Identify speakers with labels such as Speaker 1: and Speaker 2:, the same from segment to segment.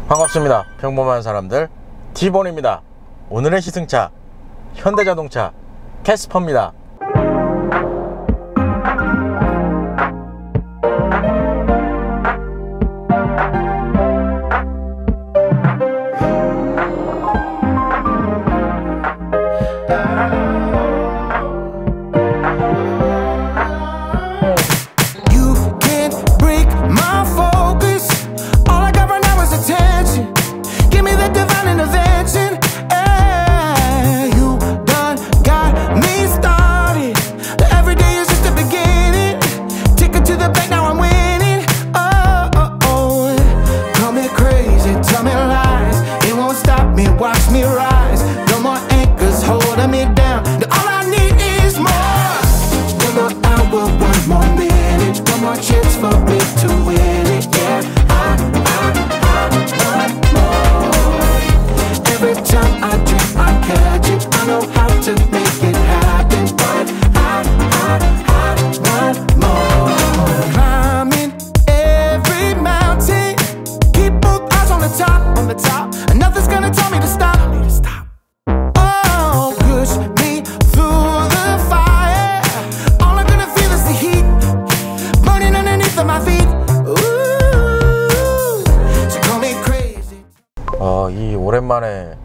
Speaker 1: 반갑습니다. 평범한 사람들 T본입니다. 오늘의 시승차 현대자동차 캐스퍼입니다. 이 오랜만에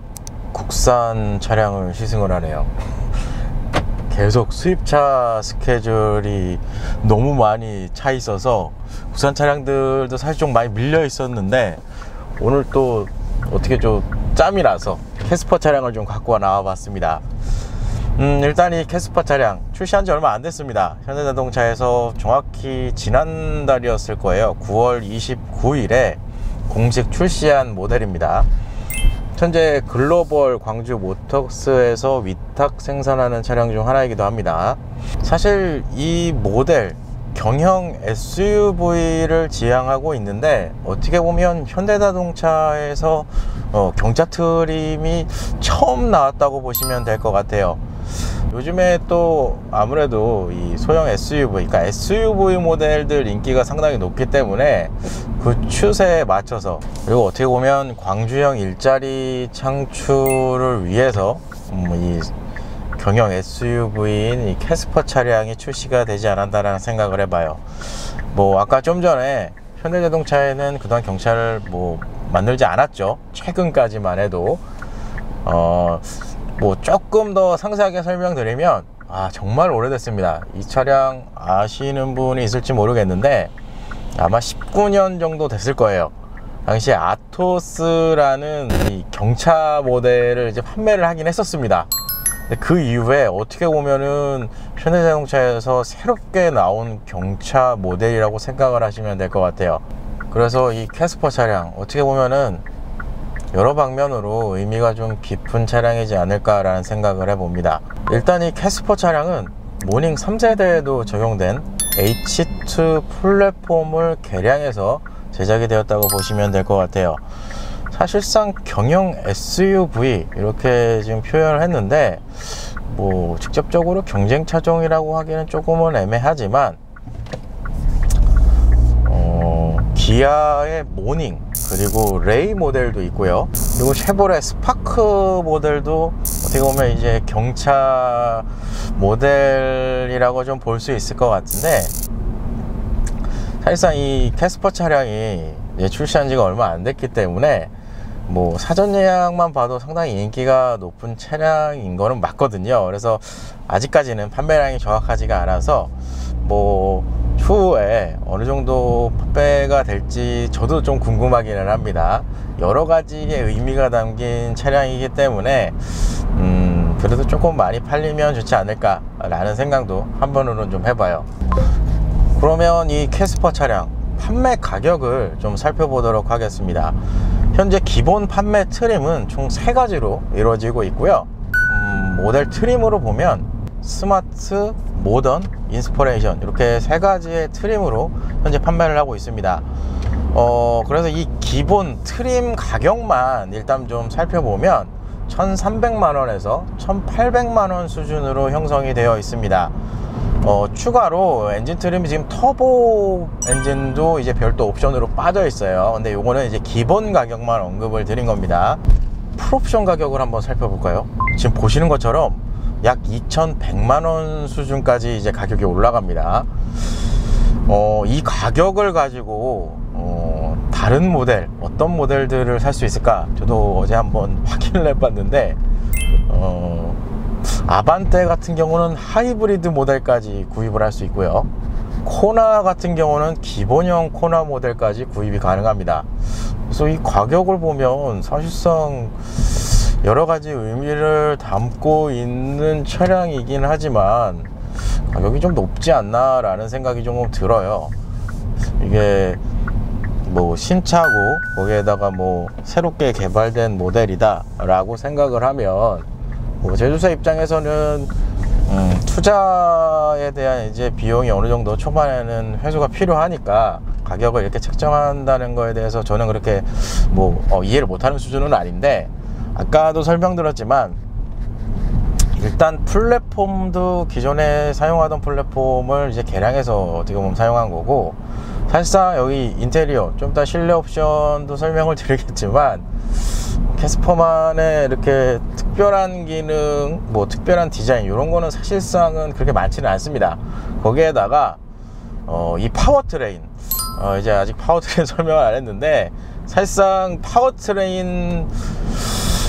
Speaker 1: 국산 차량을 시승을 하네요. 계속 수입차 스케줄이 너무 많이 차 있어서 국산 차량들도 사실 좀 많이 밀려 있었는데 오늘 또 어떻게 좀 짬이 나서 캐스퍼 차량을 좀 갖고 나와 봤습니다. 일단 이 캐스퍼 차량 출시한 지 얼마 안 됐습니다. 현대자동차에서 정확히 지난달이었을 거예요. 9월 29일에 공식 출시한 모델입니다. 현재 글로벌 광주 모터스에서 위탁 생산하는 차량 중 하나이기도 합니다. 사실 이 모델 경형 SUV를 지향하고 있는데 어떻게 보면 현대자동차에서 경차 트림이 처음 나왔다고 보시면 될 것 같아요. 요즘에 또 아무래도 이 소형 SUV, 그러니까 SUV 모델들 인기가 상당히 높기 때문에 그 추세에 맞춰서, 그리고 어떻게 보면 광주형 일자리 창출을 위해서 이 경형 SUV인 이 캐스퍼 차량이 출시가 되지 않았다라는 생각을 해봐요. 뭐 아까 좀 전에 현대자동차에는 그동안 경차를 뭐 만들지 않았죠. 최근까지만 해도 뭐 조금 더 상세하게 설명드리면 정말 오래됐습니다. 이 차량 아시는 분이 있을지 모르겠는데 아마 19년 정도 됐을 거예요. 당시에 아토스라는 이 경차 모델을 이제 판매를 하긴 했었습니다. 근데 그 이후에 어떻게 보면은 현대자동차에서 새롭게 나온 경차 모델이라고 생각을 하시면 될 것 같아요. 그래서 이 캐스퍼 차량 어떻게 보면은 여러 방면으로 의미가 좀 깊은 차량이지 않을까라는 생각을 해봅니다. 일단 이 캐스퍼 차량은 모닝 3세대에도 적용된 H2 플랫폼을 개량해서 제작이 되었다고 보시면 될 것 같아요. 사실상 경형 SUV 이렇게 지금 표현을 했는데 뭐 직접적으로 경쟁 차종이라고 하기는 조금은 애매하지만 기아의 모닝, 그리고 레이 모델도 있고요. 그리고 쉐보레 스파크 모델도 어떻게 보면 이제 경차 모델이라고 좀 볼 수 있을 것 같은데, 사실상 이 캐스퍼 차량이 출시한 지가 얼마 안 됐기 때문에 뭐 사전 예약만 봐도 상당히 인기가 높은 차량인 거는 맞거든요. 그래서 아직까지는 판매량이 정확하지가 않아서 뭐 추후에 어느 정도 판매가 될지 저도 좀 궁금하기는 합니다. 여러 가지의 의미가 담긴 차량이기 때문에 그래도 조금 많이 팔리면 좋지 않을까 라는 생각도 한번으로는 좀 해봐요. 그러면 이 캐스퍼 차량 판매 가격을 좀 살펴보도록 하겠습니다. 현재 기본 판매 트림은 총 3가지로 이루어지고 있고요. 모델 트림으로 보면 스마트, 모던, 인스퍼레이션 이렇게 3가지의 트림으로 현재 판매를 하고 있습니다. 그래서 이 기본 트림 가격만 일단 좀 살펴보면 1,300만원에서 1,800만원 수준으로 형성이 되어 있습니다. 추가로 엔진 트림이 지금 터보 엔진도 이제 별도 옵션으로 빠져 있어요. 근데 요거는 이제 기본 가격만 언급을 드린 겁니다. 풀옵션 가격을 한번 살펴볼까요? 지금 보시는 것처럼 약 2,100만원 수준까지 이제 가격이 올라갑니다. 이 가격을 가지고 다른 모델, 어떤 모델들을 살 수 있을까? 저도 어제 한번 확인을 해봤는데 아반떼 같은 경우는 하이브리드 모델까지 구입을 할 수 있고요. 코나 같은 경우는 기본형 코나 모델까지 구입이 가능합니다. 그래서 이 가격을 보면 사실상 여러가지 의미를 담고 있는 차량이긴 하지만 가격이 좀 높지 않나 라는 생각이 조금 들어요. 이게 뭐 신차고 거기에다가 뭐 새롭게 개발된 모델이다 라고 생각을 하면 뭐 제조사 입장에서는 투자에 대한 이제 비용이 어느 정도 초반에는 회수가 필요하니까 가격을 이렇게 책정한다는 거에 대해서 저는 그렇게 뭐 이해를 못하는 수준은 아닌데, 아까도 설명드렸지만 일단 플랫폼도 기존에 사용하던 플랫폼을 이제 개량해서 어떻게 보면 사용한 거고, 사실상 여기 인테리어 좀 이따 실내 옵션도 설명을 드리겠지만 캐스퍼만의 이렇게 특별한 기능, 뭐 특별한 디자인 이런 거는 사실상은 그렇게 많지는 않습니다. 거기에다가 이 파워트레인, 이제 아직 파워트레인 설명을 안 했는데, 사실상 파워트레인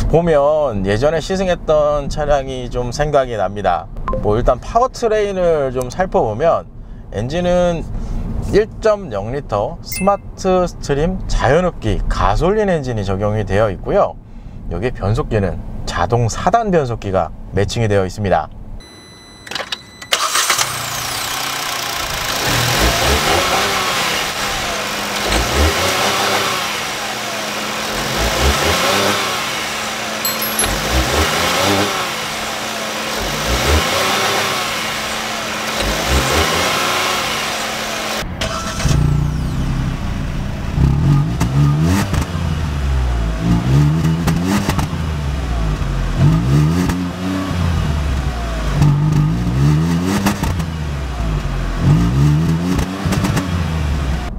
Speaker 1: 보면 예전에 시승했던 차량이 좀 생각이 납니다. 뭐 일단 파워트레인을 좀 살펴보면 엔진은 1.0L 스마트 스트림 자연흡기 가솔린 엔진이 적용이 되어 있고요. 여기 변속기는 자동 4단 변속기가 매칭이 되어 있습니다.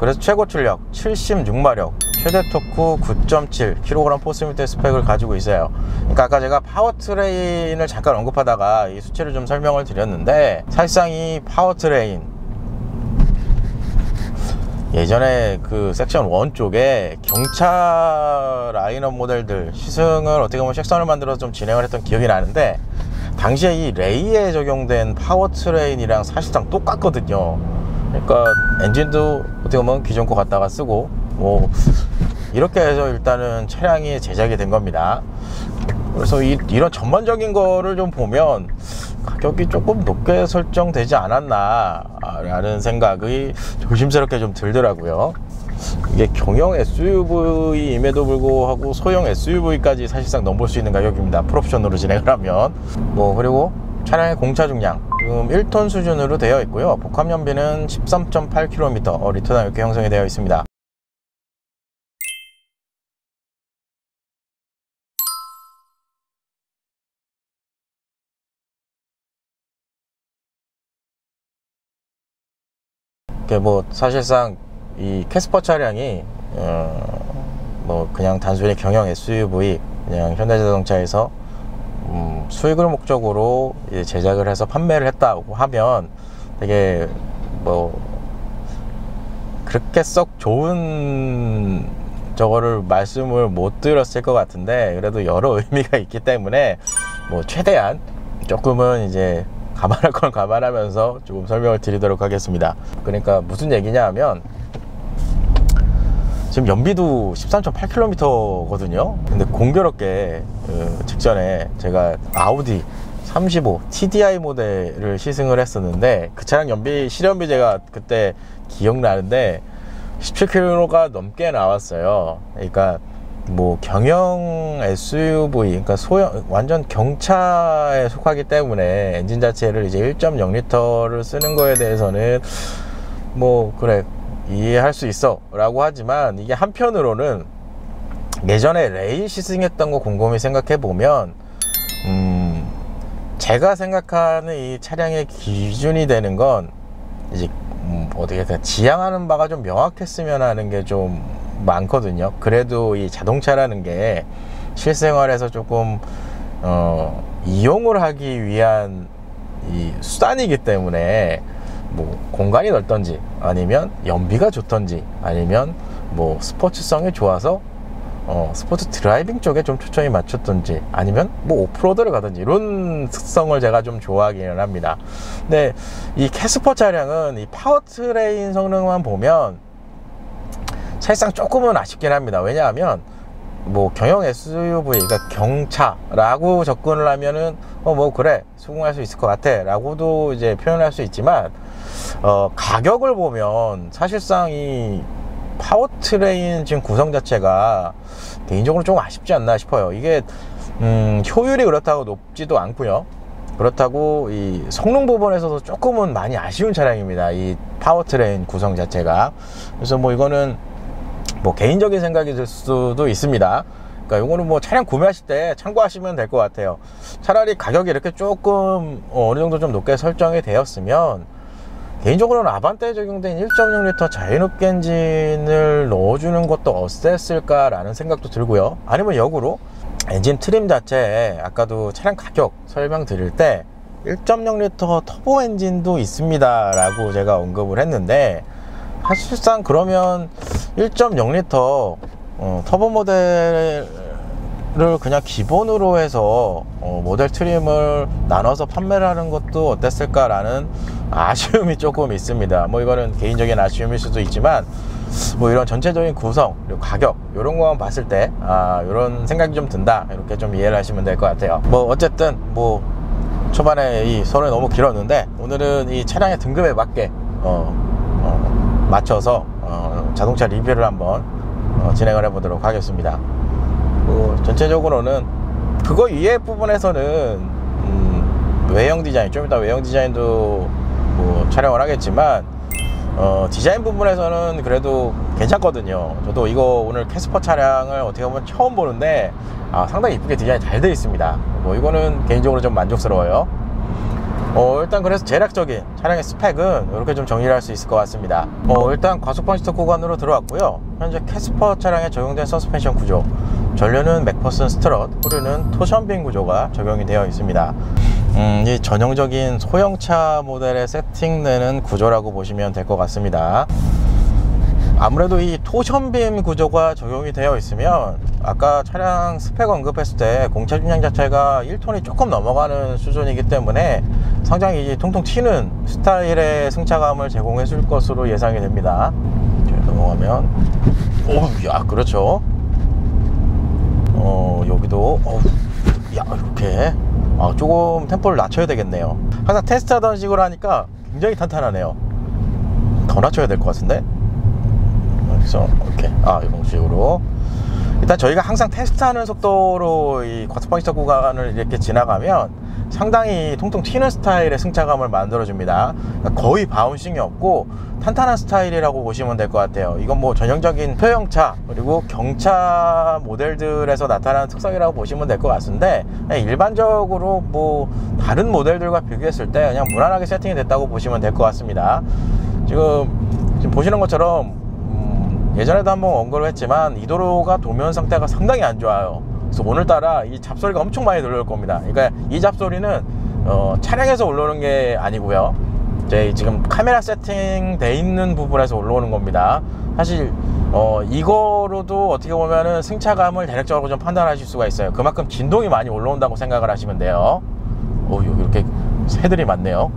Speaker 1: 그래서 최고 출력 76마력, 최대 토크 9.7kg 포스미터 스펙을 가지고 있어요. 그러니까 아까 제가 파워트레인을 잠깐 언급하다가 이 수치를 좀 설명을 드렸는데, 사실상 이 파워트레인 예전에 그 섹션 1 쪽에 경차 라인업 모델들 시승을 어떻게 보면 섹션을 만들어서 좀 진행을 했던 기억이 나는데, 당시에 이 레이에 적용된 파워트레인이랑 사실상 똑같거든요. 그러니까 엔진도 어떻게 보면 기존 거 갖다가 쓰고 뭐 이렇게 해서 일단은 차량이 제작이 된 겁니다. 그래서 이런 전반적인 거를 좀 보면 가격이 조금 높게 설정되지 않았나 라는 생각이 조심스럽게 좀 들더라고요. 이게 경영 SUV임에도 불구하고 소형 SUV까지 사실상 넘볼 수 있는 가격입니다. 풀옵션으로 진행을 하면. 뭐 그리고 차량의 공차 중량 지금 1톤 수준으로 되어 있고요. 복합 연비는 13.8km 리터당 이렇게 형성이 되어 있습니다. 이게 뭐 사실상 이 캐스퍼 차량이 뭐 그냥 단순히 경영 SUV, 그냥 현대자동차에서 수익을 목적으로 제작을 해서 판매를 했다고 하면 되게 뭐 그렇게 썩 좋은 저거를 말씀을 못 드렸을 것 같은데, 그래도 여러 의미가 있기 때문에 뭐 최대한 조금은 이제 감안할 건 감안하면서 조금 설명을 드리도록 하겠습니다. 그러니까 무슨 얘기냐 하면 지금 연비도 13.8km 거든요. 근데 공교롭게 직전에 제가 아우디 35 TDI 모델을 시승을 했었는데, 그 차량 연비 실연비 제가 그때 기억나는데 17km가 넘게 나왔어요. 그러니까 뭐 경영 SUV, 그러니까 소형 완전 경차에 속하기 때문에 엔진 자체를 이제 1.0L를 쓰는 거에 대해서는 뭐 그래 이해할 수 있어 라고 하지만, 이게 한편으로는 예전에 레이 시승했던 거 곰곰이 생각해 보면 제가 생각하는 이 차량의 기준이 되는 건 이제 어떻게 지향하는 바가 좀 명확했으면 하는 게 좀 많거든요. 그래도 이 자동차라는 게 실생활에서 조금 이용을 하기 위한 이 수단이기 때문에 뭐 공간이 넓던지 아니면 연비가 좋던지 아니면 뭐 스포츠성이 좋아서 스포츠 드라이빙 쪽에 좀 초점이 맞췄던지 아니면 뭐 오프로드를 가든지 이런 특성을 제가 좀 좋아하기는 합니다. 근데 이 캐스퍼 차량은 이 파워트레인 성능만 보면 사실상 조금은 아쉽긴 합니다. 왜냐하면 뭐 경영 SUV, 그러니까 경차라고 접근을 하면은 뭐 그래 수긍할 수 있을 것 같아 라고도 이제 표현할 수 있지만 가격을 보면 사실상 이 파워트레인 지금 구성 자체가 개인적으로 좀 아쉽지 않나 싶어요. 이게 효율이 그렇다고 높지도 않고요. 그렇다고 이 성능 부분에서도 조금은 많이 아쉬운 차량입니다. 이 파워트레인 구성 자체가. 그래서 뭐 이거는 뭐 개인적인 생각이 들 수도 있습니다. 그러니까 이거는 뭐 차량 구매하실 때 참고하시면 될 것 같아요. 차라리 가격이 이렇게 조금 어느 정도 좀 높게 설정이 되었으면 개인적으로는 아반떼에 적용된 1.6L 자연흡기 엔진을 넣어주는 것도 어땠을까 라는 생각도 들고요. 아니면 역으로 엔진 트림 자체에 아까도 차량 가격 설명드릴 때 1.6L 터보 엔진도 있습니다 라고 제가 언급을 했는데, 사실상 그러면 1.0L 터보 모델을 그냥 기본으로 해서 모델 트림을 나눠서 판매를 하는 것도 어땠을까 라는 아쉬움이 조금 있습니다. 뭐 이거는 개인적인 아쉬움일 수도 있지만 뭐 이런 전체적인 구성 그리고 가격 이런 거만 봤을 때 이런 생각이 좀 든다, 이렇게 좀 이해를 하시면 될 것 같아요. 뭐 어쨌든 뭐 초반에 이 설이 너무 길었는데 오늘은 이 차량의 등급에 맞게 맞춰서 자동차 리뷰를 한번 진행을 해 보도록 하겠습니다. 뭐 전체적으로는 그거 이외 부분에서는 외형 디자인, 좀 이따 외형 디자인도 뭐 촬영을 하겠지만 디자인 부분에서는 그래도 괜찮거든요. 저도 이거 오늘 캐스퍼 차량을 어떻게 보면 처음 보는데 상당히 이쁘게 디자인이 잘 되어 있습니다. 뭐 이거는 개인적으로 좀 만족스러워요. 일단 그래서 대략적인 차량의 스펙은 이렇게 좀 정리를 할 수 있을 것 같습니다. 일단 과속방 시트 구간으로 들어왔고요. 현재 캐스퍼 차량에 적용된 서스펜션 구조, 전류는 맥퍼슨 스트럿, 후륜은 토션빔 구조가 적용이 되어 있습니다. 이 전형적인 소형차 모델에 세팅되는 구조라고 보시면 될 것 같습니다. 아무래도 이 토션빔 구조가 적용이 되어 있으면 아까 차량 스펙 언급했을 때 공차 중량 자체가 1톤이 조금 넘어가는 수준이기 때문에 상당히 통통 튀는 스타일의 승차감을 제공해 줄 것으로 예상이 됩니다. 넘어가면 야 그렇죠. 여기도 야 이렇게 조금 템포를 낮춰야 되겠네요. 항상 테스트하던 식으로 하니까 굉장히 탄탄하네요. 더 낮춰야 될 것 같은데. 그래서 이렇게 이런 식으로 일단 저희가 항상 테스트하는 속도로 이 과속방 시트 구간을 이렇게 지나가면 상당히 통통 튀는 스타일의 승차감을 만들어 줍니다. 그러니까 거의 바운싱이 없고 탄탄한 스타일이라고 보시면 될 것 같아요. 이건 뭐 전형적인 소형차 그리고 경차 모델들에서 나타나는 특성이라고 보시면 될 것 같은데, 일반적으로 뭐 다른 모델들과 비교했을 때 그냥 무난하게 세팅이 됐다고 보시면 될 것 같습니다. 지금 보시는 것처럼 예전에도 한번 언급을 했지만 이 도로가 도면 상태가 상당히 안 좋아요. 그래서 오늘따라 이 잡소리가 엄청 많이 들려올 겁니다. 그러니까 이 잡소리는 차량에서 올라오는 게 아니고요, 지금 카메라 세팅 돼 있는 부분에서 올라오는 겁니다. 사실 이거로도 어떻게 보면은 승차감을 대략적으로 좀 판단하실 수가 있어요. 그만큼 진동이 많이 올라온다고 생각을 하시면 돼요. 여기 이렇게 새들이 많네요.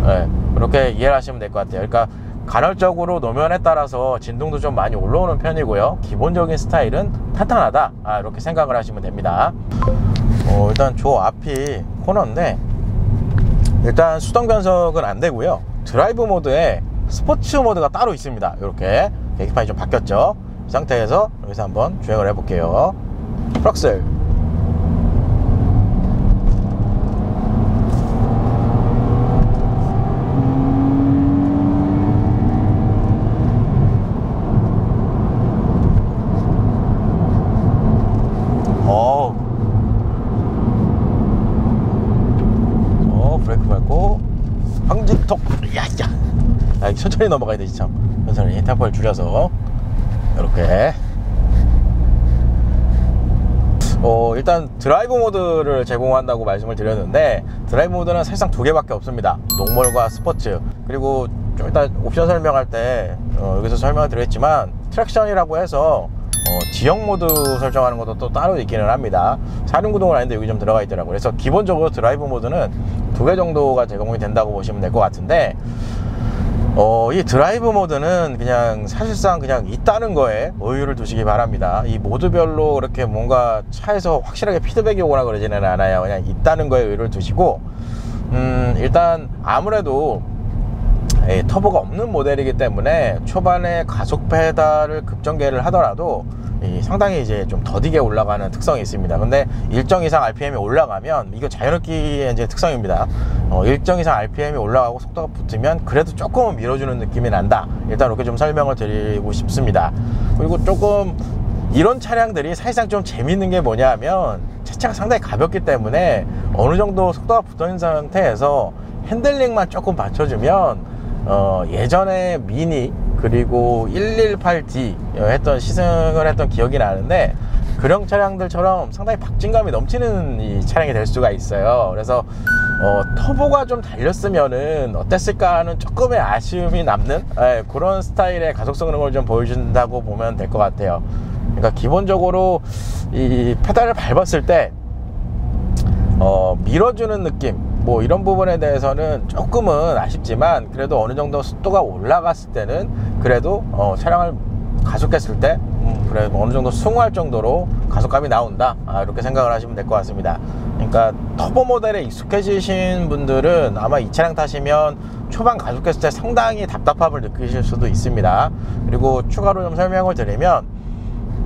Speaker 1: 네, 그렇게 이해를 하시면 될 것 같아요. 그러니까 간헐적으로 노면에 따라서 진동도 좀 많이 올라오는 편이고요, 기본적인 스타일은 탄탄하다, 이렇게 생각을 하시면 됩니다. 일단 저 앞이 코너인데 일단 수동 변속은 안 되고요, 드라이브 모드에 스포츠 모드가 따로 있습니다. 이렇게 계기판이 좀 바뀌었죠. 이 상태에서 여기서 한번 주행을 해 볼게요. 프락셀, 천천히 넘어가야 되지 참. 천천히 템포를 줄여서 이렇게. 일단 드라이브 모드를 제공한다고 말씀을 드렸는데, 드라이브 모드는 사실상 두 개밖에 없습니다. 노멀과 스포츠. 그리고 좀 이따 옵션 설명할 때 여기서 설명을 드렸지만, 트랙션이라고 해서 지형 모드 설정하는 것도 또 따로 있기는 합니다. 사륜구동은 아닌데 여기 좀 들어가 있더라고요. 그래서 기본적으로 드라이브 모드는 두 개 정도가 제공이 된다고 보시면 될 것 같은데, 이 드라이브 모드는 그냥 사실상 그냥 있다는 거에 의의를 두시기 바랍니다. 이 모드별로 그렇게 뭔가 차에서 확실하게 피드백이 오거나 그러지는 않아요. 그냥 있다는 거에 의의를 두시고, 일단 아무래도 터보가 없는 모델이기 때문에 초반에 가속 페달을 급전개를 하더라도 상당히 이제 좀 더디게 올라가는 특성이 있습니다. 근데 일정 이상 RPM이 올라가면, 이거 자연흡기의 이제 특성입니다. 일정 이상 RPM이 올라가고 속도가 붙으면 그래도 조금은 밀어주는 느낌이 난다. 일단 이렇게 좀 설명을 드리고 싶습니다. 그리고 조금 이런 차량들이 사실상 좀 재밌는 게 뭐냐면, 차체가 상당히 가볍기 때문에 어느 정도 속도가 붙어 있는 상태에서 핸들링만 조금 받쳐주면 예전에 미니 그리고 118D 시승을 했던 기억이 나는데, 그런 차량들처럼 상당히 박진감이 넘치는 이 차량이 될 수가 있어요. 그래서 터보가 좀 달렸으면은 어땠을까 하는 조금의 아쉬움이 남는 그런 스타일의 가속성능을 좀 보여준다고 보면 될 것 같아요. 그러니까 기본적으로 이 페달을 밟았을 때 밀어주는 느낌, 뭐 이런 부분에 대해서는 조금은 아쉽지만, 그래도 어느 정도 속도가 올라갔을 때는 그래도 차량을 가속했을 때 그래도 어느 정도 승화할 정도로 가속감이 나온다, 이렇게 생각을 하시면 될 것 같습니다. 그러니까 터보 모델에 익숙해지신 분들은 아마 이 차량 타시면 초반 가속했을 때 상당히 답답함을 느끼실 수도 있습니다. 그리고 추가로 좀 설명을 드리면,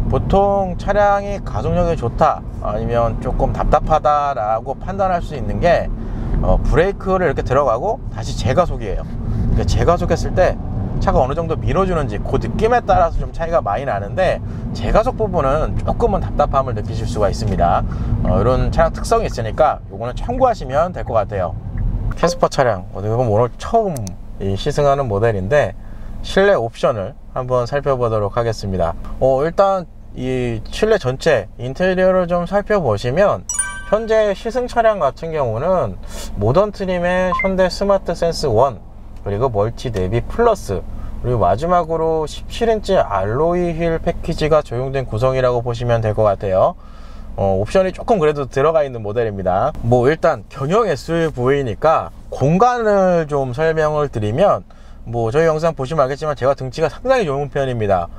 Speaker 1: 보통 차량이 가속력이 좋다 아니면 조금 답답하다 라고 판단할 수 있는 게, 브레이크를 이렇게 들어가고 다시 재가속이에요. 그러니까 재가속했을 때 차가 어느 정도 밀어주는지 그 느낌에 따라서 좀 차이가 많이 나는데, 재가속 부분은 조금은 답답함을 느끼실 수가 있습니다. 이런 차량 특성이 있으니까 요거는 참고하시면 될 것 같아요. 캐스퍼 차량, 어떻게 보면 오늘 처음 시승하는 모델인데 실내 옵션을 한번 살펴보도록 하겠습니다. 일단 이 실내 전체 인테리어를 좀 살펴보시면, 현재 시승 차량 같은 경우는 모던 트림의 현대 스마트 센스 1, 그리고 멀티 내비 플러스, 그리고 마지막으로 17인치 알로이 휠 패키지가 적용된 구성이라고 보시면 될 것 같아요. 옵션이 조금 그래도 들어가 있는 모델입니다. 뭐 일단 경영 SUV니까 공간을 좀 설명을 드리면, 뭐 저희 영상 보시면 알겠지만 제가 등치가 상당히 좋은 편입니다.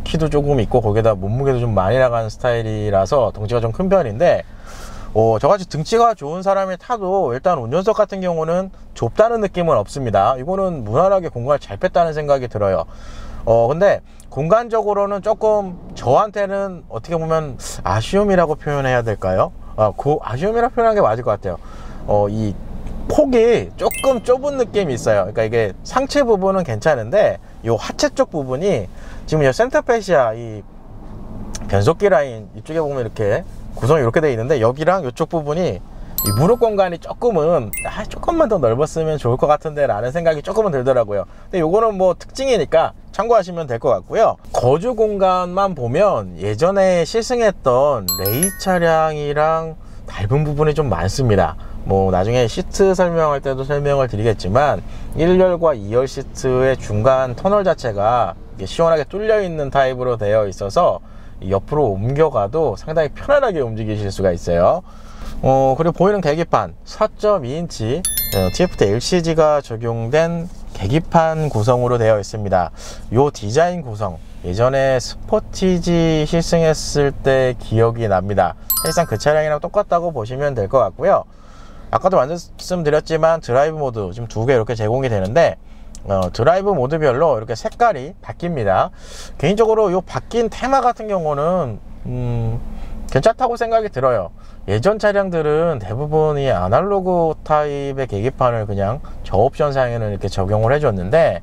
Speaker 1: 키도 조금 있고 거기다 몸무게도 좀 많이 나가는 스타일이라서 덩치가 좀 큰 편인데, 저같이 등치가 좋은 사람이 타도 일단 운전석 같은 경우는 좁다는 느낌은 없습니다. 이거는 무난하게 공간을 잘 뺐다는 생각이 들어요. 근데 공간적으로는 조금 저한테는 어떻게 보면 아쉬움이라고 표현해야 될까요? 그 아쉬움이라고 표현하는 게 맞을 것 같아요. 이 폭이 조금 좁은 느낌이 있어요. 그러니까 이게 상체 부분은 괜찮은데 이 하체 쪽 부분이, 지금 이 센터페시아 이 변속기 라인 이쪽에 보면 이렇게 구성이 이렇게 되어 있는데, 여기랑 이쪽 부분이 이 무릎 공간이 조금은 조금만 더 넓었으면 좋을 것 같은데 라는 생각이 조금은 들더라고요. 근데 요거는 뭐 특징이니까 참고하시면 될 것 같고요. 거주 공간만 보면 예전에 시승했던 레이 차량이랑 닮은 부분이 좀 많습니다. 뭐 나중에 시트 설명할 때도 설명을 드리겠지만, 1열과 2열 시트의 중간 터널 자체가 시원하게 뚫려 있는 타입으로 되어 있어서 옆으로 옮겨가도 상당히 편안하게 움직이실 수가 있어요. 그리고 보이는 계기판 4.2인치 TFT LCG가 적용된 계기판 구성으로 되어 있습니다. 이 디자인 구성 예전에 스포티지 시승했을 때 기억이 납니다. 사실상 그 차량이랑 똑같다고 보시면 될 것 같고요. 아까도 말씀드렸지만 드라이브 모드 지금 두 개 이렇게 제공이 되는데, 드라이브 모드별로 이렇게 색깔이 바뀝니다. 개인적으로 이 바뀐 테마 같은 경우는 괜찮다고 생각이 들어요. 예전 차량들은 대부분 이 아날로그 타입의 계기판을 그냥 저 옵션 상에는 이렇게 적용을 해줬는데,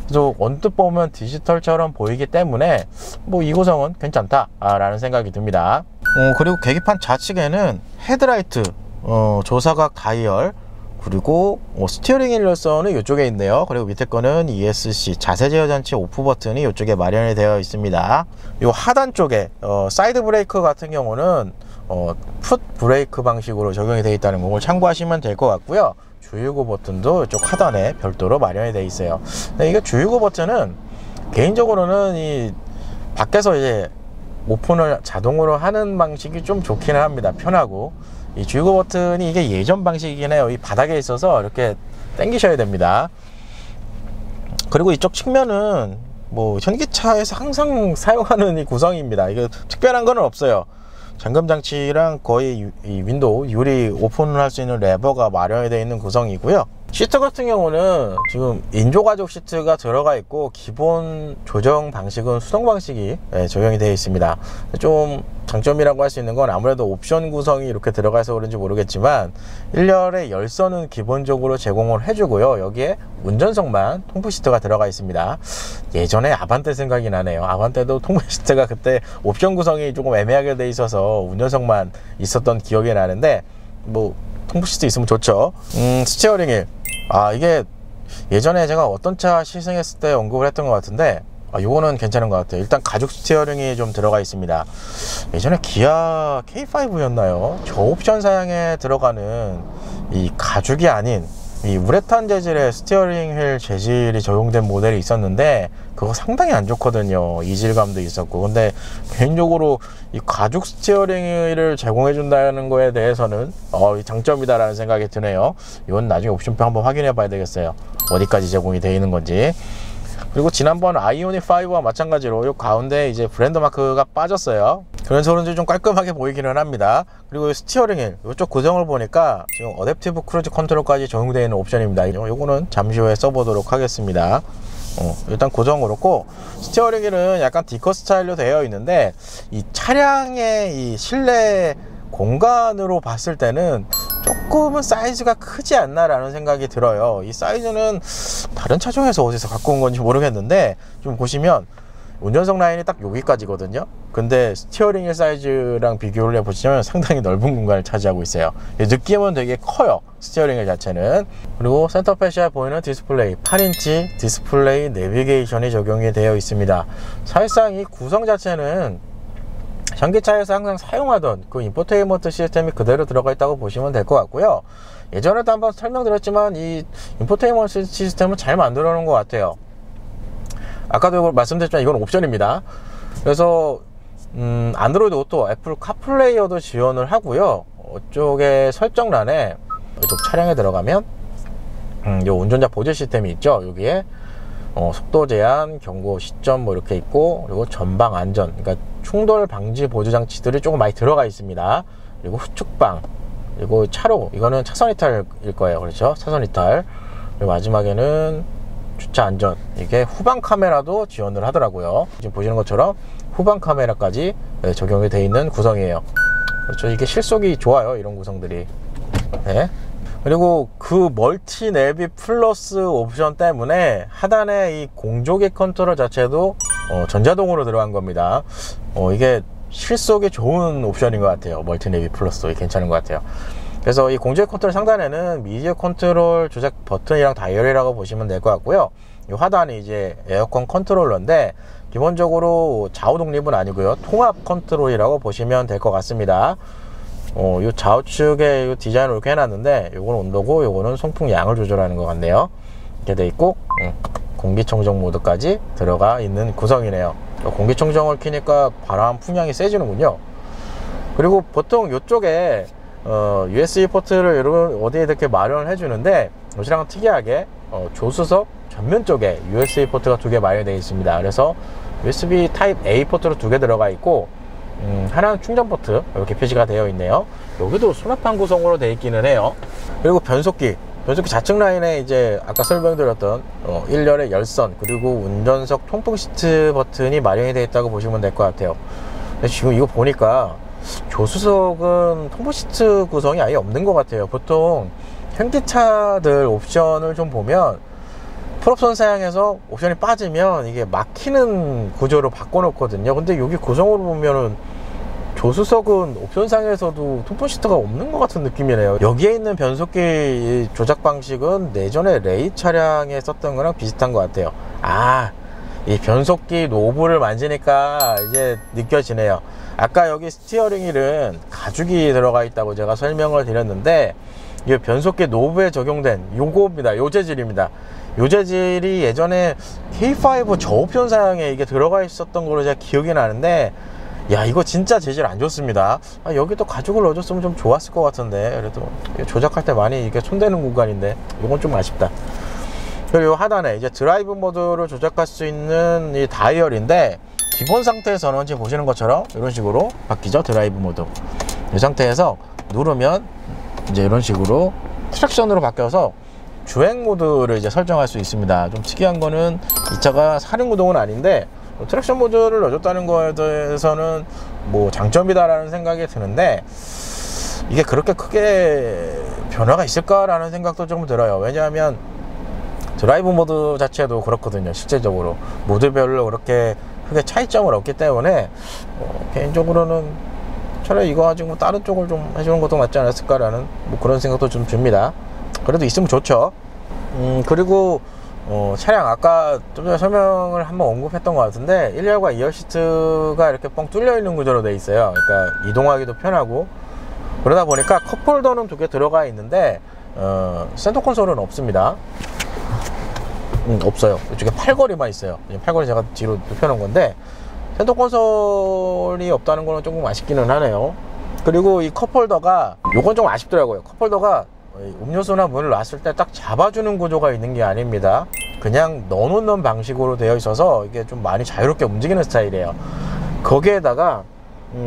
Speaker 1: 그래서 언뜻 보면 디지털처럼 보이기 때문에 뭐 이 구성은 괜찮다 라는 생각이 듭니다. 그리고 계기판 좌측에는 헤드라이트 조사각 다이얼, 그리고 스티어링 일러서는 이쪽에 있네요. 그리고 밑에 거는 ESC 자세 제어 장치 오프 버튼이 이쪽에 마련이 되어 있습니다. 이 하단 쪽에 사이드 브레이크 같은 경우는 풋 브레이크 방식으로 적용이 되어 있다는 걸 참고하시면 될 것 같고요. 주유구 버튼도 이쪽 하단에 별도로 마련이 되어 있어요. 근데 이게 주유구 버튼은 개인적으로는 이 밖에서 이제 오픈을 자동으로 하는 방식이 좀 좋기는 합니다. 편하고. 이 주유구 버튼이 이게 예전 방식이긴 해요. 이 바닥에 있어서 이렇게 당기셔야 됩니다. 그리고 이쪽 측면은 뭐 현기차에서 항상 사용하는 이 구성입니다. 이거 특별한 건 없어요. 잠금 장치랑 거의 이 윈도우 유리 오픈을 할 수 있는 레버가 마련이 되어 있는 구성이고요. 시트 같은 경우는 지금 인조 가죽 시트가 들어가 있고 기본 조정 방식은 수동 방식이 적용이 되어 있습니다. 좀 장점이라고 할 수 있는 건 아무래도 옵션 구성이 이렇게 들어가서 그런지 모르겠지만 1열의 열선은 기본적으로 제공을 해주고요. 여기에 운전석만 통풍 시트가 들어가 있습니다. 예전에 아반떼 생각이 나네요. 아반떼도 통풍 시트가 그때 옵션 구성이 조금 애매하게 돼 있어서 운전석만 있었던 기억이 나는데 뭐 통풍 시트 있으면 좋죠. 스티어링 휠, 이게 예전에 제가 어떤 차 시승했을 때 언급을 했던 것 같은데 요거는 괜찮은 것 같아요. 일단 가죽 스티어링이 좀 들어가 있습니다. 예전에 기아 K5였나요? 저옵션 사양에 들어가는 이 가죽이 아닌 이 우레탄 재질의 스티어링 휠 재질이 적용된 모델이 있었는데 그거 상당히 안 좋거든요. 이질감도 있었고. 근데 개인적으로 이 가죽 스티어링 휠을 제공해 준다는 거에 대해서는 이 장점이다라는 생각이 드네요. 이건 나중에 옵션표 한번 확인해 봐야 되겠어요. 어디까지 제공이 되어 있는 건지. 그리고 지난번 아이오닉 5와 마찬가지로 이 가운데 이제 브랜드 마크가 빠졌어요. 그래서 그런지 좀 깔끔하게 보이기는 합니다. 그리고 스티어링 휠 이쪽 구성을 보니까 지금 어댑티브 크루즈 컨트롤까지 적용되어 있는 옵션입니다. 요거는 잠시 후에 써보도록 하겠습니다. 일단 고정 그렇고, 스티어링 휠은 약간 디커 스타일로 되어 있는데 이 차량의 이 실내 공간으로 봤을 때는 조금은 사이즈가 크지 않나 라는 생각이 들어요. 이 사이즈는 다른 차 중에서 어디서 갖고 온 건지 모르겠는데 좀 보시면 운전석 라인이 딱 여기까지거든요. 근데 스티어링 휠 사이즈랑 비교를 해보시면 상당히 넓은 공간을 차지하고 있어요. 느낌은 되게 커요, 스티어링 휠 자체는. 그리고 센터 패시아에 보이는 디스플레이 8인치 디스플레이 내비게이션이 적용이 되어 있습니다. 사실상 이 구성 자체는 전기차에서 항상 사용하던 그 인포테인먼트 시스템이 그대로 들어가 있다고 보시면 될 것 같고요. 예전에도 한번 설명드렸지만 이 인포테인먼트 시스템은 잘 만들어 놓은 것 같아요. 아까도 말씀드렸지만 이건 옵션입니다. 그래서 안드로이드 오토, 애플 카플레이어도 지원을 하고요. 이쪽에 설정란에 이쪽 차량에 들어가면 요 운전자 보조 시스템이 있죠. 여기에 속도 제한, 경고 시점 뭐 이렇게 있고, 그리고 전방 안전, 그러니까 충돌 방지 보조 장치들이 조금 많이 들어가 있습니다. 그리고 후측방, 그리고 차로, 이거는 차선 이탈일 거예요. 그렇죠? 차선 이탈. 그리고 마지막에는 주차 안전, 이게 후방 카메라도 지원을 하더라고요. 지금 보시는 것처럼 후방 카메라까지 적용이 되어 있는 구성이에요. 그렇죠? 이게 실속이 좋아요, 이런 구성들이. 네. 그리고 그 멀티 내비 플러스 옵션 때문에 하단에 이 공조기 컨트롤 자체도 전자동으로 들어간 겁니다. 이게 실속이 좋은 옵션인 것 같아요. 멀티 내비 플러스 괜찮은 것 같아요. 그래서 이 공조기 컨트롤 상단에는 미디어 컨트롤 조작 버튼이랑 다이얼이라고 보시면 될 것 같고요. 이 하단이 이제 에어컨 컨트롤러인데 기본적으로 좌우 독립은 아니고요, 통합 컨트롤이라고 보시면 될 것 같습니다. 이 좌우측에 이 디자인을 이렇게 해놨는데, 요거는 온도고 요거는 송풍 양을 조절하는 것 같네요. 이렇게 돼 있고, 공기청정 모드까지 들어가 있는 구성이네요. 공기청정을 키니까 바람 풍량이 세지는군요. 그리고 보통 이쪽에 USB 포트를 이런 어디에 이렇게 마련을 해주는데, 요시랑은 특이하게 조수석 전면 쪽에 USB 포트가 2개 마련이 되어 있습니다. 그래서 USB 타입 A 포트로 2개 들어가 있고, 하나는 충전 포트 이렇게 표시가 되어 있네요. 여기도 수납판 구성으로 되어 있기는 해요. 그리고 변속기 좌측 라인에 이제 아까 설명드렸던 1열의 열선, 그리고 운전석 통풍 시트 버튼이 마련이 되어 있다고 보시면 될 것 같아요. 근데 지금 이거 보니까 조수석은 통풍 시트 구성이 아예 없는 것 같아요. 보통 현기차들 옵션을 좀 보면 풀옵션 사양에서 옵션이 빠지면 이게 막히는 구조로 바꿔 놓거든요. 근데 여기 구성으로 보면은 조수석은 옵션상에서도 투폰 시트가 없는 것 같은 느낌이네요. 여기에 있는 변속기 조작 방식은 예전에 레이 차량에 썼던 거랑 비슷한 것 같아요. 이 변속기 노브를 만지니까 이제 느껴지네요. 아까 여기 스티어링 휠은 가죽이 들어가 있다고 제가 설명을 드렸는데, 이 변속기 노브에 적용된 요겁니다. 요 재질입니다. 요 재질이 예전에 K5 저옵션 사양에 이게 들어가 있었던 걸로 제가 기억이 나는데, 야, 이거 진짜 재질 안 좋습니다. 여기도 가죽을 넣어줬으면 좀 좋았을 것 같은데, 그래도 조작할 때 많이 이게 손대는 공간인데 이건 좀 아쉽다. 그리고 하단에 이제 드라이브 모드를 조작할 수 있는 이 다이얼인데, 기본 상태에서는 지금 보시는 것처럼 이런 식으로 바뀌죠. 드라이브 모드. 이 상태에서 누르면 이제 이런 식으로 트랙션으로 바뀌어서 주행 모드를 이제 설정할 수 있습니다. 좀 특이한 거는 이 차가 사륜구동은 아닌데 트랙션 모드를 넣어줬다는 거에 대해서는 뭐 장점이다라는 생각이 드는데, 이게 그렇게 크게 변화가 있을까라는 생각도 좀 들어요. 왜냐하면 드라이브 모드 자체도 그렇거든요. 실제적으로 모드별로 그렇게 크게 차이점을 없기 때문에 개인적으로는 차라리 이거 가지고 다른 쪽을 좀 해주는 것도 낫지 않았을까라는 뭐 그런 생각도 좀 듭니다. 그래도 있으면 좋죠. 그리고 차량 아까 좀 전에 설명을 한번 언급했던 것 같은데, 1열과 2열 시트가 이렇게 뻥 뚫려 있는 구조로 되어 있어요. 그러니까 이동하기도 편하고, 그러다 보니까 컵홀더는 2개 들어가 있는데 센터 콘솔은 없습니다. 없어요. 이쪽에 팔걸이만 있어요. 팔걸이 제가 뒤로 눕혀놓은 건데 센터 콘솔이 없다는 거는 조금 아쉽기는 하네요. 그리고 이 컵홀더가, 요건 좀 아쉽더라고요. 컵홀더가 음료수나 물을 놨을 때 딱 잡아주는 구조가 있는 게 아닙니다. 그냥 넣어놓는 방식으로 되어 있어서 이게 좀 많이 자유롭게 움직이는 스타일이에요. 거기에다가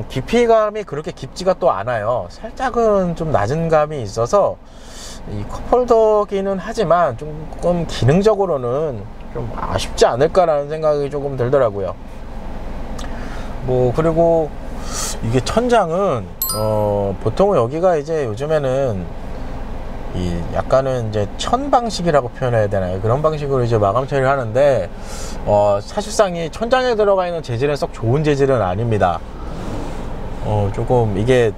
Speaker 1: 깊이감이 그렇게 깊지가 또 않아요. 살짝은 좀 낮은 감이 있어서 이 컵홀더기는 하지만 조금 기능적으로는 좀 아쉽지 않을까라는 생각이 조금 들더라고요. 뭐 그리고 이게 천장은 보통 여기가 이제 요즘에는 이 약간은 이제 천 방식이라고 표현해야 되나요? 그런 방식으로 이제 마감 처리를 하는데, 사실상 이 천장에 들어가 있는 재질은 썩 좋은 재질은 아닙니다. 조금 이게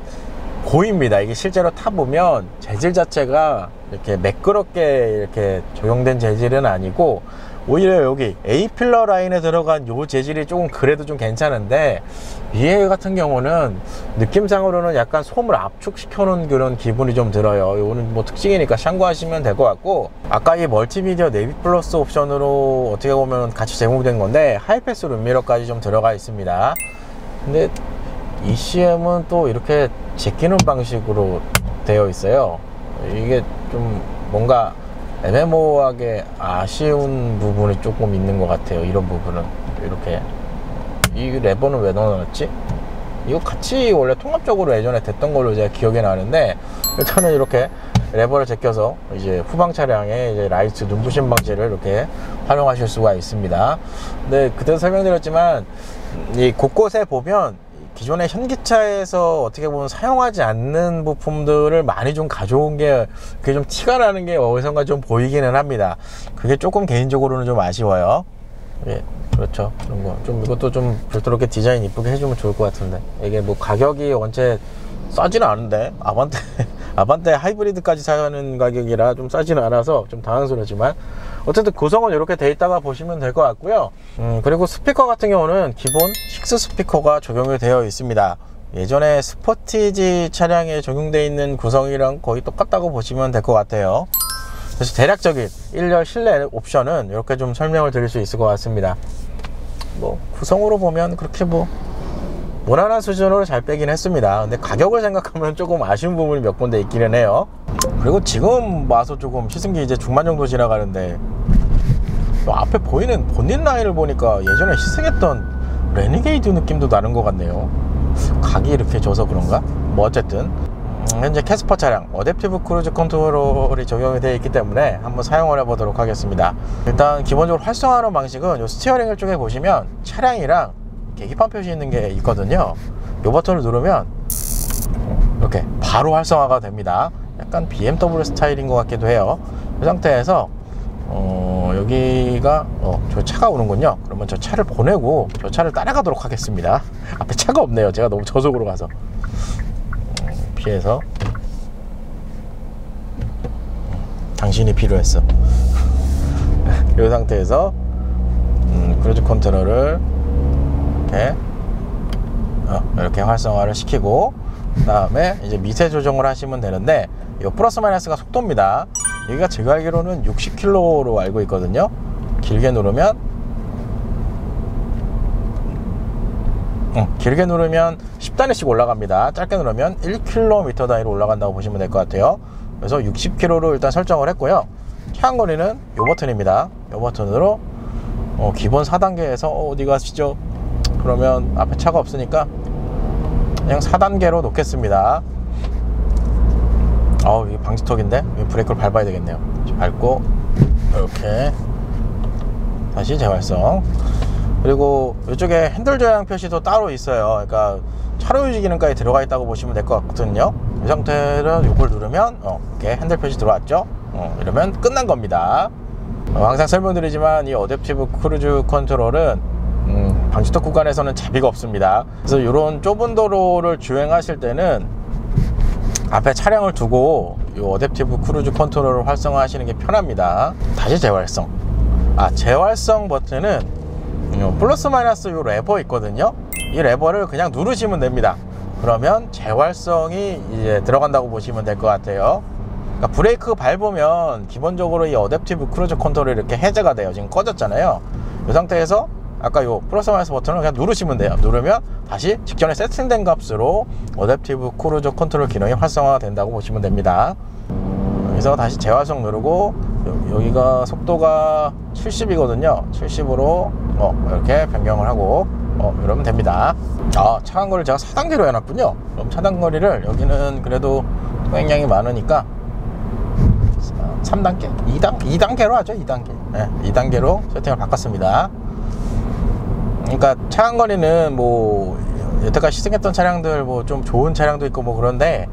Speaker 1: 보입니다. 이게 실제로 타보면 재질 자체가 이렇게 매끄럽게 이렇게 적용된 재질은 아니고, 오히려 여기 A필러 라인에 들어간 요 재질이 조금 그래도 좀 괜찮은데, 위에 같은 경우는 느낌상으로는 약간 솜을 압축시켜 놓은 그런 기분이 좀 들어요. 이거는 뭐 특징이니까 참고하시면 될 것 같고, 아까 이 멀티미디어 내비 플러스 옵션으로 어떻게 보면 같이 제공된 건데 하이패스 룸미러까지 좀 들어가 있습니다. 근데 ECM은 또 이렇게 제끼는 방식으로 되어 있어요. 이게 좀 뭔가 애매모호하게 아쉬운 부분이 조금 있는 것 같아요. 이런 부분은. 이렇게 이 레버는 왜 넣어놨지? 이거 같이 원래 통합적으로 예전에 됐던 걸로 제가 기억이 나는데, 일단은 이렇게 레버를 제껴서 이제 후방 차량에 이제 라이트 눈부심 방지를 이렇게 활용하실 수가 있습니다. 근데 그때도 설명드렸지만 이 곳곳에 보면 기존의 현기차에서 어떻게 보면 사용하지 않는 부품들을 많이 좀 가져온 게, 그게 좀 티가 나는 게 어디선가 좀 보이기는 합니다. 그게 조금 개인적으로는 좀 아쉬워요. 예, 그렇죠. 그런 거 좀, 이것도 좀 별도롭게 디자인 이쁘게 해주면 좋을 것 같은데, 이게 뭐 가격이 원체 싸지는 않은데, 아반떼 하이브리드까지 사는 가격이라 좀 싸지는 않아서 좀 당황스럽지만, 어쨌든 구성은 이렇게 돼 있다가 보시면 될 것 같고요. 그리고 스피커 같은 경우는 기본 6 스피커가 적용이 되어 있습니다. 예전에 스포티지 차량에 적용되어 있는 구성이랑 거의 똑같다고 보시면 될 것 같아요. 그래서 대략적인 1열 실내 옵션은 이렇게 좀 설명을 드릴 수 있을 것 같습니다. 뭐 구성으로 보면 그렇게 뭐 무난한 수준으로 잘 빼긴 했습니다. 근데 가격을 생각하면 조금 아쉬운 부분이 몇 군데 있기는 해요. 그리고 지금 와서 조금 시승기 이제 중반 정도 지나가는데, 앞에 보이는 본닛 라인을 보니까 예전에 시승했던 레니게이드 느낌도 나는 것 같네요. 각이 이렇게 져서 그런가? 뭐 어쨌든 현재 캐스퍼 차량 어댑티브 크루즈 컨트롤이 적용이 되어 있기 때문에 한번 사용을 해보도록 하겠습니다. 일단 기본적으로 활성화하는 방식은 이 스티어링 쪽에 보시면 차량이랑 계기판 표시 있는 게 있거든요. 이 버튼을 누르면 이렇게 바로 활성화가 됩니다. 약간 BMW 스타일인 것 같기도 해요. 이 상태에서 여기가 저 차가 오는군요. 그러면 저 차를 보내고 저 차를 따라가도록 하겠습니다. 앞에 차가 없네요. 제가 너무 저속으로 가서 피해서. 당신이 필요했어. 이 상태에서 크루즈 컨트롤을 이렇게 활성화를 시키고, 그 다음에 이제 미세 조정을 하시면 되는데, 이 플러스 마이너스가 속도입니다. 여기가 제가 알기로는 60km로 알고 있거든요. 길게 누르면 10단위씩 올라갑니다. 짧게 누르면 1km 단위로 올라간다고 보시면 될 것 같아요. 그래서 60km로 일단 설정을 했고요. 차간거리는 이 버튼입니다. 이 버튼으로 기본 4단계에서 어디 가시죠? 그러면 앞에 차가 없으니까 그냥 4단계로 놓겠습니다. 이게 방지턱인데 브레이크를 밟아야 되겠네요. 밟고 이렇게 다시 재활성. 그리고 이쪽에 핸들 조향 표시도 따로 있어요. 그러니까 차로 유지 기능까지 들어가 있다고 보시면 될 것 같거든요. 이 상태로 이걸 누르면 이렇게 핸들 표시 들어왔죠. 이러면 끝난 겁니다. 항상 설명드리지만 이 어댑티브 크루즈 컨트롤은 방지턱 구간에서는 자비가 없습니다. 그래서 이런 좁은 도로를 주행하실 때는 앞에 차량을 두고 이 어댑티브 크루즈 컨트롤을 활성화하시는 게 편합니다. 다시 재활성. 재활성 버튼은 플러스 마이너스 이 레버 있거든요. 이 레버를 그냥 누르시면 됩니다. 그러면 재활성이 이제 들어간다고 보시면 될 것 같아요. 그러니까 브레이크 밟으면 기본적으로 이 어댑티브 크루즈 컨트롤이 이렇게 해제가 돼요. 지금 꺼졌잖아요. 이 상태에서 아까 요 플러스 마이너스 버튼을 그냥 누르시면 돼요. 누르면 다시 직전에 세팅된 값으로 어댑티브 크루즈 컨트롤 기능이 활성화가 된다고 보시면 됩니다. 여기서 다시 재활성 누르고, 여기가 속도가 70이거든요 70으로 이렇게 변경을 하고 이러면 됩니다. 차간거리를 제가 4단계로 해놨군요. 그럼 차단거리를 여기는 그래도 통행량이 많으니까 3단계? 2단계로 하죠. 2단계. 2단계로 세팅을 바꿨습니다. 그러니까 차간거리는 뭐 여태까지 시승했던 차량들 뭐 좀 좋은 차량도 있고 뭐 그런데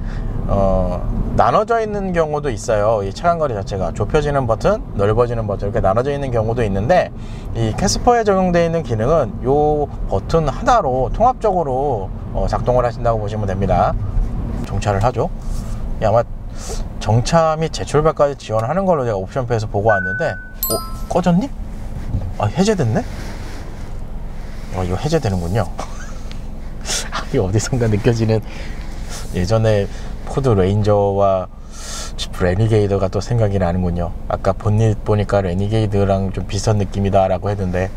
Speaker 1: 나눠져 있는 경우도 있어요. 이 차간거리 자체가 좁혀지는 버튼, 넓어지는 버튼 이렇게 나눠져 있는 경우도 있는데, 이 캐스퍼에 적용되어 있는 기능은 이 버튼 하나로 통합적으로 작동을 하신다고 보시면 됩니다. 정차를 하죠. 아마 정차 및 재출발까지 지원하는 걸로 제가 옵션표에서 보고 왔는데, 꺼졌니? 해제됐네? 이거 해제되는군요. 이게 어디선가 느껴지는 예전에 포드 레인저와 지프 레니게이드가 또 생각이 나는군요. 아까 본닛 보니까 레니게이드랑 좀 비슷한 느낌이다 라고 했는데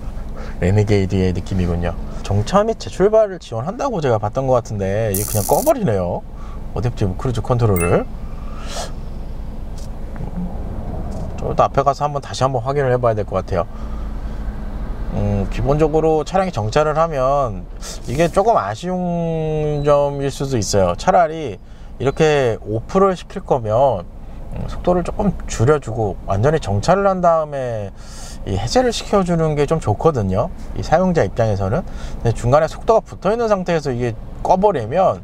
Speaker 1: 레니게이드의 느낌이군요. 정차 및 재출발을 지원한다고 제가 봤던 것 같은데 이게 그냥 꺼버리네요. 어댑티브 크루즈 컨트롤을. 저도 앞에 가서 다시 한번 확인을 해봐야 될 것 같아요. 기본적으로 차량이 정차를 하면 이게 조금 아쉬운 점일 수도 있어요. 차라리 이렇게 오프를 시킬 거면 속도를 조금 줄여주고 완전히 정차를 한 다음에 이 해제를 시켜주는 게 좀 좋거든요. 이 사용자 입장에서는. 근데 중간에 속도가 붙어 있는 상태에서 이게 꺼버리면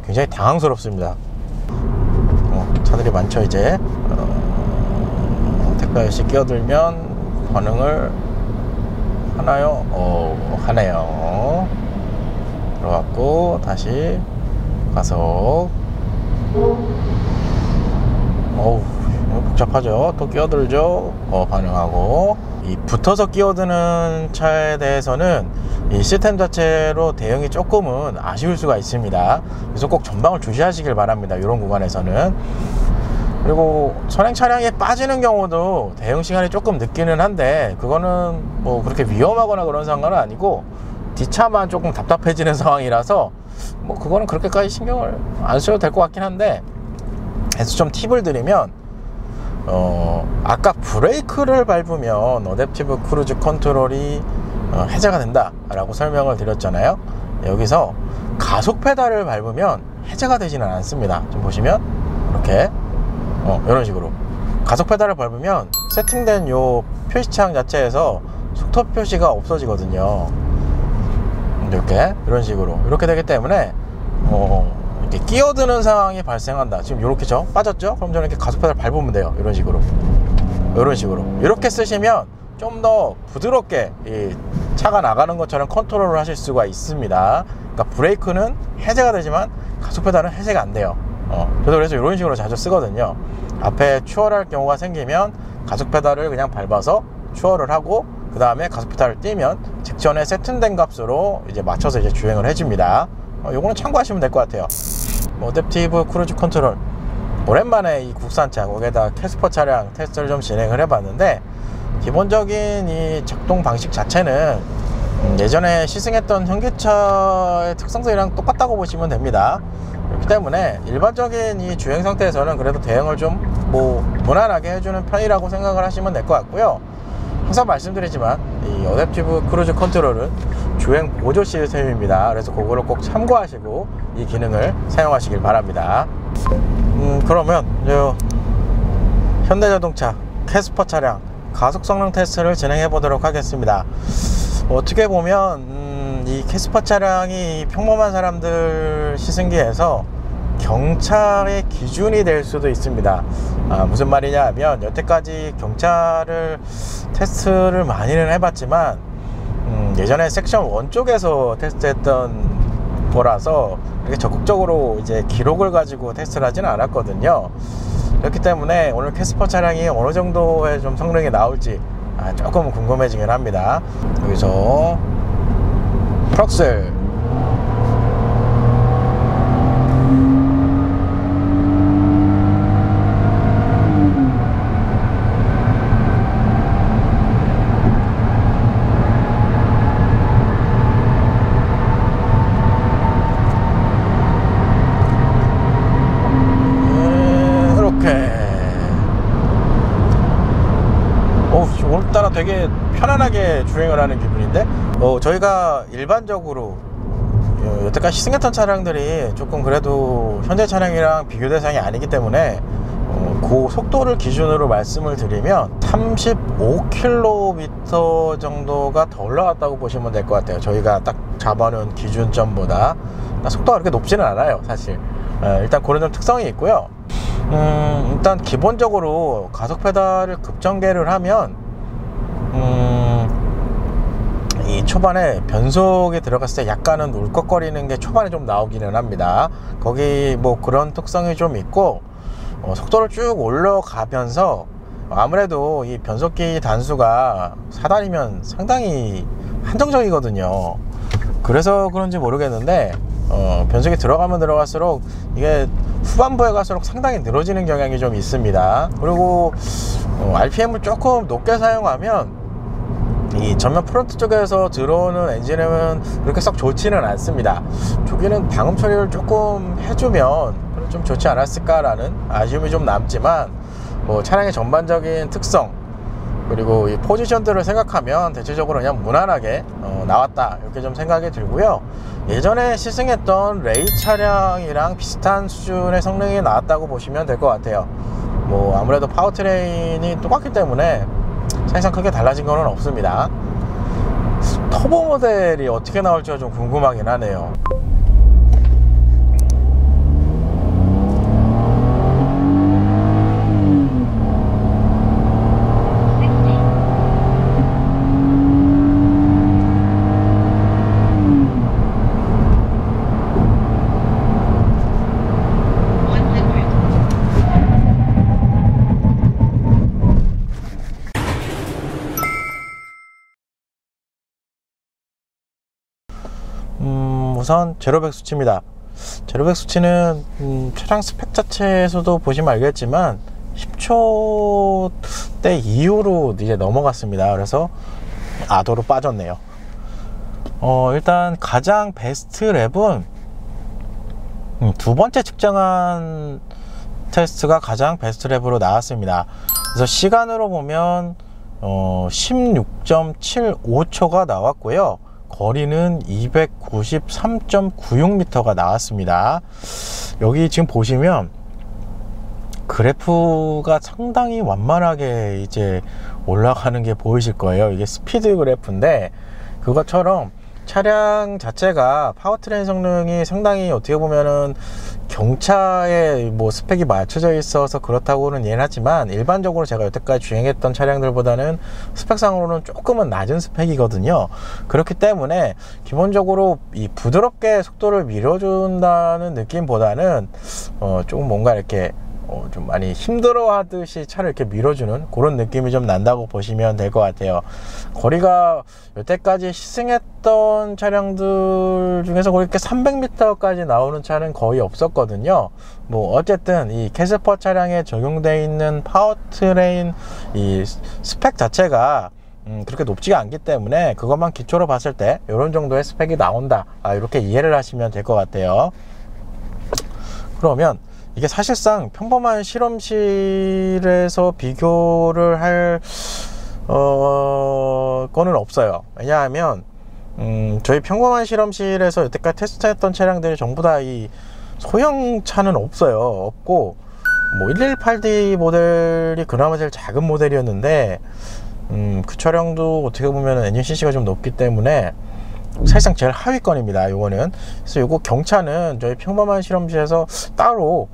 Speaker 1: 굉장히 당황스럽습니다. 차들이 많죠. 이제 택배 아저씨 끼어들면 반응을 하나요? 하네요. 들어갔고 다시 가속. 복잡하죠. 또 끼어들죠. 반응하고. 이 붙어서 끼어드는 차에 대해서는 이 시스템 자체로 대응이 조금은 아쉬울 수가 있습니다. 그래서 꼭 전방을 주시하시길 바랍니다. 이런 구간에서는. 그리고 선행 차량에 빠지는 경우도 대응 시간이 조금 늦기는 한데, 그거는 뭐 그렇게 위험하거나 그런 상관은 아니고 뒷차만 조금 답답해지는 상황이라서 뭐 그거는 그렇게까지 신경을 안 써도 될 것 같긴 한데, 그래서 좀 팁을 드리면 아까 브레이크를 밟으면 어댑티브 크루즈 컨트롤이 해제가 된다 라고 설명을 드렸잖아요. 여기서 가속 페달을 밟으면 해제가 되지는 않습니다. 좀 보시면 이렇게 이런 식으로 가속 페달을 밟으면 세팅된 요 표시창 자체에서 속도 표시가 없어지거든요. 이렇게 이런 식으로 이렇게 되기 때문에 이렇게 끼어드는 상황이 발생한다. 지금 이렇게죠. 빠졌죠? 그럼 저는 이렇게 가속 페달 밟으면 돼요. 이런 식으로 이렇게 쓰시면 좀 더 부드럽게 이 차가 나가는 것처럼 컨트롤을 하실 수가 있습니다. 그러니까 브레이크는 해제가 되지만 가속 페달은 해제가 안 돼요. 저도 그래서 이런 식으로 자주 쓰거든요. 앞에 추월할 경우가 생기면 가속 페달을 그냥 밟아서 추월을 하고, 그 다음에 가속 페달을 띄면 직전에 세팅된 값으로 이제 맞춰서 이제 주행을 해줍니다. 요거는 참고하시면 될 것 같아요. 어댑티브 크루즈 컨트롤, 오랜만에 이 국산차, 거기에다 캐스퍼 차량 테스트를 좀 진행을 해봤는데, 기본적인 이 작동 방식 자체는 예전에 시승했던 현기차의 특성들이랑 똑같다고 보시면 됩니다. 그렇기 때문에 일반적인 이 주행 상태에서는 그래도 대응을 좀 무난하게 해주는 편이라고 생각을 하시면 될 것 같고요. 항상 말씀드리지만 이 어댑티브 크루즈 컨트롤은 주행 보조 시스템입니다. 그래서 그거를 꼭 참고하시고 이 기능을 사용하시길 바랍니다. 그러면 현대자동차 캐스퍼 차량 가속 성능 테스트를 진행해 보도록 하겠습니다. 어떻게 보면 이 캐스퍼 차량이 평범한 사람들 시승기에서 경차의 기준이 될 수도 있습니다. 무슨 말이냐 하면, 여태까지 경차를 테스트를 많이는 해봤지만 예전에 섹션 1 쪽에서 테스트했던 거라서 이렇게 적극적으로 이제 기록을 가지고 테스트를 하지는 않았거든요. 그렇기 때문에 오늘 캐스퍼 차량이 어느 정도의 좀 성능이 나올지 조금 궁금해지긴 합니다. 여기서 프럭셀, 오늘따라 되게 편안하게 주행을 하는 기분인데, 저희가 일반적으로 여태까지 시승했던 차량들이 조금 그래도 현재 차량이랑 비교 대상이 아니기 때문에 그 속도를 기준으로 말씀을 드리면 35km 정도가 더 올라갔다고 보시면 될 것 같아요. 저희가 딱 잡아놓은 기준점보다 속도가 그렇게 높지는 않아요, 사실. 일단 그런 좀 특성이 있고요. 일단 기본적으로 가속 페달을 급전개를 하면 이 초반에 변속에 들어갔을 때 약간은 울컥거리는 게 초반에 좀 나오기는 합니다. 거기 그런 특성이 좀 있고, 속도를 쭉 올라가면서 아무래도 이 변속기 단수가 4단이면 상당히 한정적이거든요. 그래서 그런지 모르겠는데 변속이 들어가면 들어갈수록 이게 후반부에 갈수록 상당히 늘어지는 경향이 좀 있습니다. 그리고 RPM을 조금 높게 사용하면 이 전면 프론트 쪽에서 들어오는 엔진음은 그렇게 썩 좋지는 않습니다. 저기는 방음 처리를 조금 해주면 좀 좋지 않았을까 라는 아쉬움이 좀 남지만, 차량의 전반적인 특성 그리고 이 포지션들을 생각하면 대체적으로 그냥 무난하게 나왔다, 이렇게 좀 생각이 들고요. 예전에 시승했던 레이 차량이랑 비슷한 수준의 성능이 나왔다고 보시면 될 것 같아요. 아무래도 파워트레인이 똑같기 때문에 사실상 크게 달라진 건 없습니다. 터보 모델이 어떻게 나올지가 좀 궁금하긴 하네요. 우선 제로백 수치입니다. 제로백 수치는 차량 스펙 자체에서도 보시면 알겠지만 10초대 이후로 이제 넘어갔습니다. 그래서 아도로 빠졌네요. 일단 가장 베스트 랩은 두 번째 측정한 테스트가 가장 베스트 랩으로 나왔습니다. 그래서 시간으로 보면 16.75초가 나왔고요. 거리는 293.96m가 나왔습니다. 여기 지금 보시면 그래프가 상당히 완만하게 이제 올라가는 게 보이실 거예요. 이게 스피드 그래프인데, 그것처럼 차량 자체가 파워트레인 성능이 상당히 어떻게 보면은 경차에 뭐 스펙이 맞춰져 있어서 그렇다고는 이해는 하지만, 일반적으로 제가 여태까지 주행했던 차량들보다는 스펙상으로는 조금은 낮은 스펙이거든요. 그렇기 때문에 기본적으로 이 부드럽게 속도를 밀어준다는 느낌보다는 조금 뭔가 이렇게 좀 많이 힘들어 하듯이 차를 이렇게 밀어주는 그런 느낌이 좀 난다고 보시면 될 것 같아요. 거리가 여태까지 시승했던 차량들 중에서 그렇게 300m까지 나오는 차는 거의 없었거든요. 뭐 어쨌든 이 캐스퍼 차량에 적용되어 있는 파워트레인 이 스펙 자체가 그렇게 높지가 않기 때문에 그것만 기초로 봤을 때 이런 정도의 스펙이 나온다, 이렇게 이해를 하시면 될 것 같아요. 그러면 이게 사실상 평범한 실험실에서 비교를 할 거는 없어요. 왜냐하면 저희 평범한 실험실에서 여태까지 테스트했던 차량들이 전부 다 이 소형차는 없고, 뭐 118D 모델이 그나마 제일 작은 모델이었는데 그 차량도 어떻게 보면 엔진 cc가 좀 높기 때문에 사실상 제일 하위권입니다, 요거는. 그래서 요거 경차는 저희 평범한 실험실에서 따로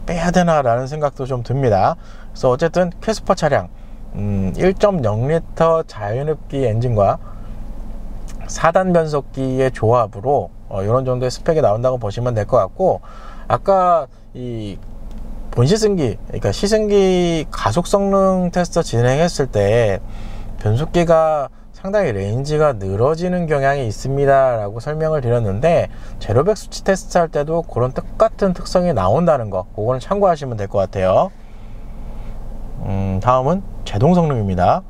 Speaker 1: 빼야 되나 라는 생각도 좀 듭니다. 그래서 어쨌든 캐스퍼 차량 1.0L 자연흡기 엔진과 4단 변속기의 조합으로 이런 정도의 스펙이 나온다고 보시면 될 것 같고, 아까 이 본시승기, 그러니까 시승기 가속 성능 테스트 진행했을 때 변속기가 상당히 레인지가 늘어지는 경향이 있습니다 라고 설명을 드렸는데, 제로백 수치 테스트 할 때도 그런 똑같은 특성이 나온다는 거, 그거는 참고하시면 될 것 같아요. 다음은 제동 성능입니다.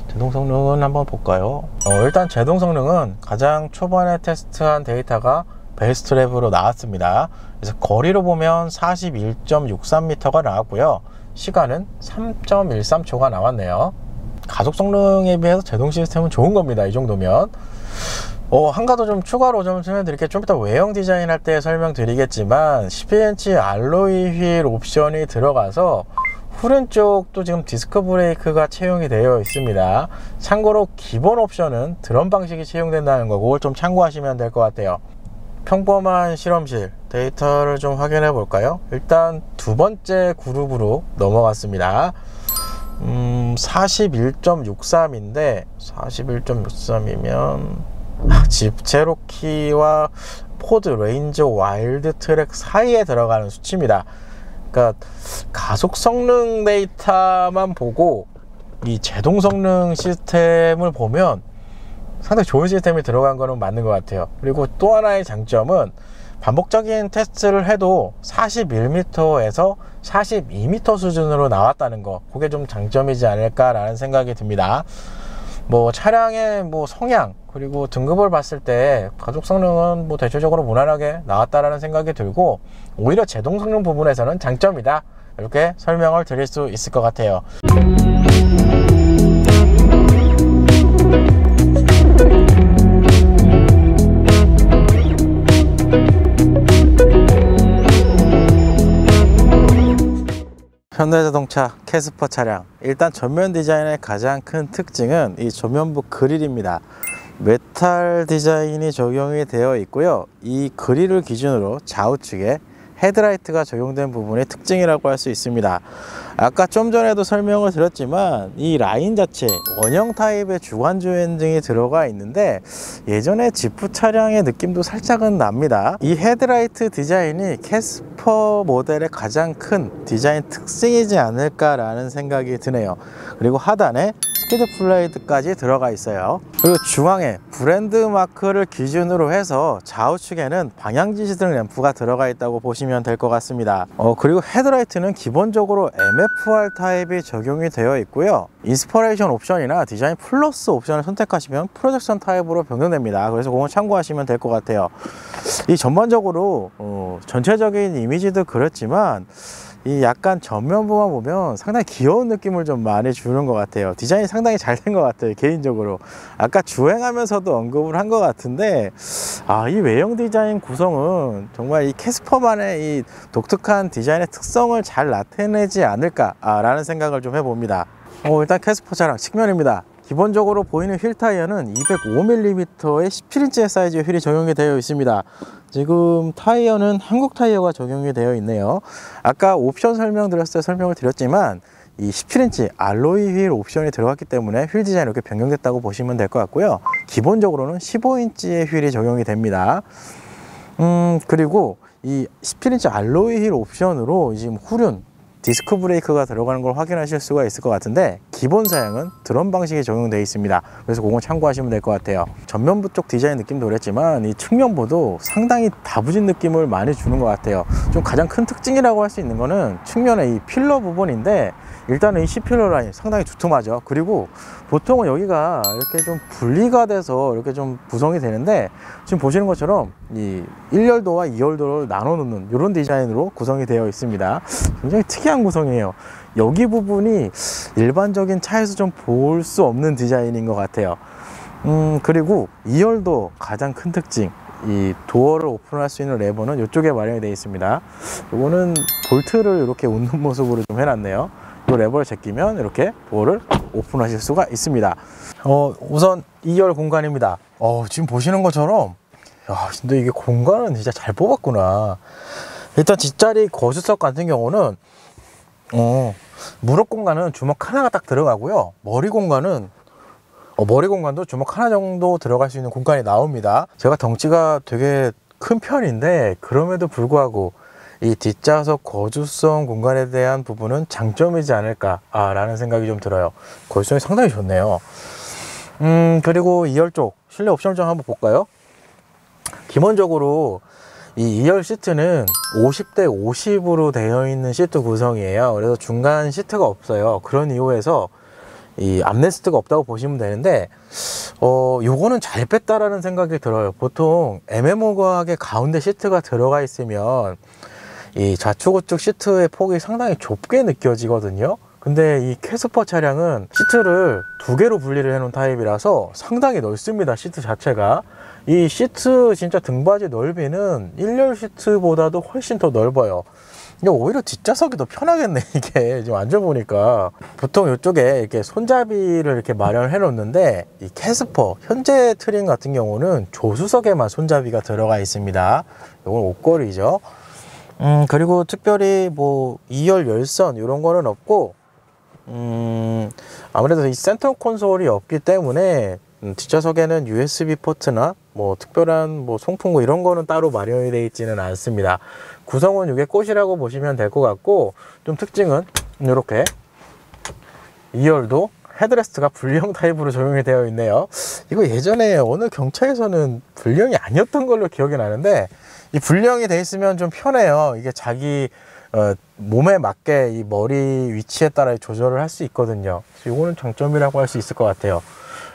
Speaker 1: 제동 성능은 한번 볼까요? 일단 제동 성능은 가장 초반에 테스트한 데이터가 베이스트랩으로 나왔습니다. 그래서 거리로 보면 41.63m가 나왔고요, 시간은 3.13초가 나왔네요. 가속 성능에 비해서 제동 시스템은 좋은 겁니다, 이 정도면. 한 가지 좀 추가로 좀 설명드릴게요. 좀 이따 외형 디자인 할 때 설명드리겠지만 12인치 알로이 휠 옵션이 들어가서 후륜 쪽도 지금 디스크 브레이크가 채용이 되어 있습니다. 참고로 기본 옵션은 드럼 방식이 채용된다는 거, 그걸 좀 참고하시면 될 것 같아요. 평범한 실험실 데이터를 좀 확인해 볼까요? 일단 두 번째 그룹으로 넘어갔습니다. 41.63인데 41.63이면 집 체로키와 포드 레인저 와일드 트랙 사이에 들어가는 수치입니다. 그러니까 가속 성능 데이터만 보고 이 제동 성능 시스템을 보면 상당히 좋은 시스템이 들어간 거는 맞는 것 같아요. 그리고 또 하나의 장점은 반복적인 테스트를 해도 41m에서 42m 수준으로 나왔다는 거, 그게 좀 장점이지 않을까 라는 생각이 듭니다. 뭐 차량의 뭐 성향 그리고 등급을 봤을 때 가속 성능은 뭐 대체적으로 무난하게 나왔다라는 생각이 들고, 오히려 제동 성능 부분에서는 장점이다, 이렇게 설명을 드릴 수 있을 것 같아요. 현대자동차 캐스퍼 차량, 일단 전면 디자인의 가장 큰 특징은 이 전면부 그릴입니다. 메탈 디자인이 적용이 되어 있고요, 이 그릴을 기준으로 좌우측에 헤드라이트가 적용된 부분의 특징이라고 할 수 있습니다. 아까 좀 전에도 설명을 드렸지만 이 라인 자체 원형 타입의 주관조 엔진이 들어가 있는데 예전에 지프 차량의 느낌도 살짝은 납니다. 이 헤드라이트 디자인이 캐스퍼 모델의 가장 큰 디자인 특징이지 않을까 라는 생각이 드네요. 그리고 하단에 스키드 플레이드까지 들어가 있어요. 그리고 중앙에 브랜드 마크를 기준으로 해서 좌우측에는 방향지시등 램프가 들어가 있다고 보시면 될 것 같습니다. 그리고 헤드라이트는 기본적으로 MFR 타입이 적용이 되어 있고요, 인스퍼레이션 옵션이나 디자인 플러스 옵션을 선택하시면 프로젝션 타입으로 변경됩니다. 그래서 그건 참고하시면 될 것 같아요. 이 전반적으로 전체적인 이미지도 그렇지만 이 약간 전면부만 보면 상당히 귀여운 느낌을 좀 많이 주는 것 같아요. 디자인이 상당히 잘 된 것 같아요, 개인적으로. 아까 주행하면서도 언급을 한 것 같은데, 이 외형 디자인 구성은 정말 이 캐스퍼만의 이 독특한 디자인의 특성을 잘 나타내지 않을까 라는 생각을 좀 해봅니다. 일단 캐스퍼 차량 측면입니다. 기본적으로 보이는 휠 타이어는 205mm의 17인치의 사이즈의 휠이 적용이 되어 있습니다. 지금 타이어는 한국 타이어가 적용이 되어 있네요. 아까 옵션 설명드렸을 때 설명을 드렸지만 이 17인치 알로이 휠 옵션이 들어갔기 때문에 휠 디자인이 이렇게 변경됐다고 보시면 될 것 같고요. 기본적으로는 15인치의 휠이 적용이 됩니다. 그리고 이 17인치 알로이 휠 옵션으로 지금 후륜 디스크 브레이크가 들어가는 걸 확인하실 수가 있을 것 같은데, 기본 사양은 드럼 방식이 적용되어 있습니다. 그래서 그건 참고하시면 될 것 같아요. 전면부 쪽 디자인 느낌도 그랬지만 이 측면부도 상당히 다부진 느낌을 많이 주는 것 같아요. 좀 가장 큰 특징이라고 할 수 있는 거는 측면의 이 필러 부분인데, 일단은 이 C필러 라인 상당히 두툼하죠. 그리고 보통은 여기가 이렇게 좀 분리가 돼서 이렇게 좀 구성이 되는데, 지금 보시는 것처럼 이 1열도와 2열도를 나눠 놓는 이런 디자인으로 구성이 되어 있습니다. 굉장히 특이한 구성이에요. 여기 부분이 일반적인 차에서 좀 볼 수 없는 디자인인 것 같아요. 그리고 2열도 가장 큰 특징, 이 도어를 오픈할 수 있는 레버는 이쪽에 마련이 되어 있습니다. 이거는 볼트를 이렇게 웃는 모습으로 좀 해놨네요. 이 레버를 제끼면 이렇게 도어를 오픈하실 수가 있습니다. 우선 2열 공간입니다. 지금 보시는 것처럼, 야, 근데 이게 공간은 진짜 잘 뽑았구나. 일단 뒷자리 거주석 같은 경우는 무릎 공간은 주먹 하나가 딱 들어가고요. 머리 공간도 주먹 하나 정도 들어갈 수 있는 공간이 나옵니다. 제가 덩치가 되게 큰 편인데 그럼에도 불구하고 이 뒷좌석 거주성 공간에 대한 부분은 장점이지 않을까 라는 생각이 좀 들어요. 거주성이 상당히 좋네요. 그리고 2열 쪽 실내 옵션을 좀 한번 볼까요? 기본적으로 이 2열 시트는 50대 50으로 되어 있는 시트 구성이에요. 그래서 중간 시트가 없어요. 그런 이유에서 이 암레스트가 없다고 보시면 되는데, 요거는 잘 뺐다라는 생각이 들어요. 보통 애매모호하게 가운데 시트가 들어가 있으면 이 좌측 우측 시트의 폭이 상당히 좁게 느껴지거든요. 근데 이 캐스퍼 차량은 시트를 두 개로 분리를 해 놓은 타입이라서 상당히 넓습니다. 시트 자체가. 이 시트 진짜 등받이 넓이는 1열 시트보다도 훨씬 더 넓어요. 오히려 뒷좌석이 더 편하겠네. 이게 지금 앉아보니까 보통 이쪽에 이렇게 손잡이를 이렇게 마련해 놓는데, 이 캐스퍼 현재 트림 같은 경우는 조수석에만 손잡이가 들어가 있습니다. 이건 옷걸이죠. 그리고 특별히 뭐 2열 열선 이런 거는 없고, 아무래도 이 센터 콘솔이 없기 때문에 뒷좌석에는 USB 포트나 뭐 특별한 뭐 송풍구 이런 거는 따로 마련이 되어 있지는 않습니다. 구성은 이게 꽃이라고 보시면 될 것 같고, 좀 특징은 이렇게 2열도 헤드레스트가 분리형 타입으로 적용이 되어 있네요. 이거 예전에 어느 경차에서는 분리형이 아니었던 걸로 기억이 나는데, 이 분리형이 되어 있으면 좀 편해요. 이게 자기 몸에 맞게 이 머리 위치에 따라 조절을 할 수 있거든요. 이거는 장점이라고 할 수 있을 것 같아요.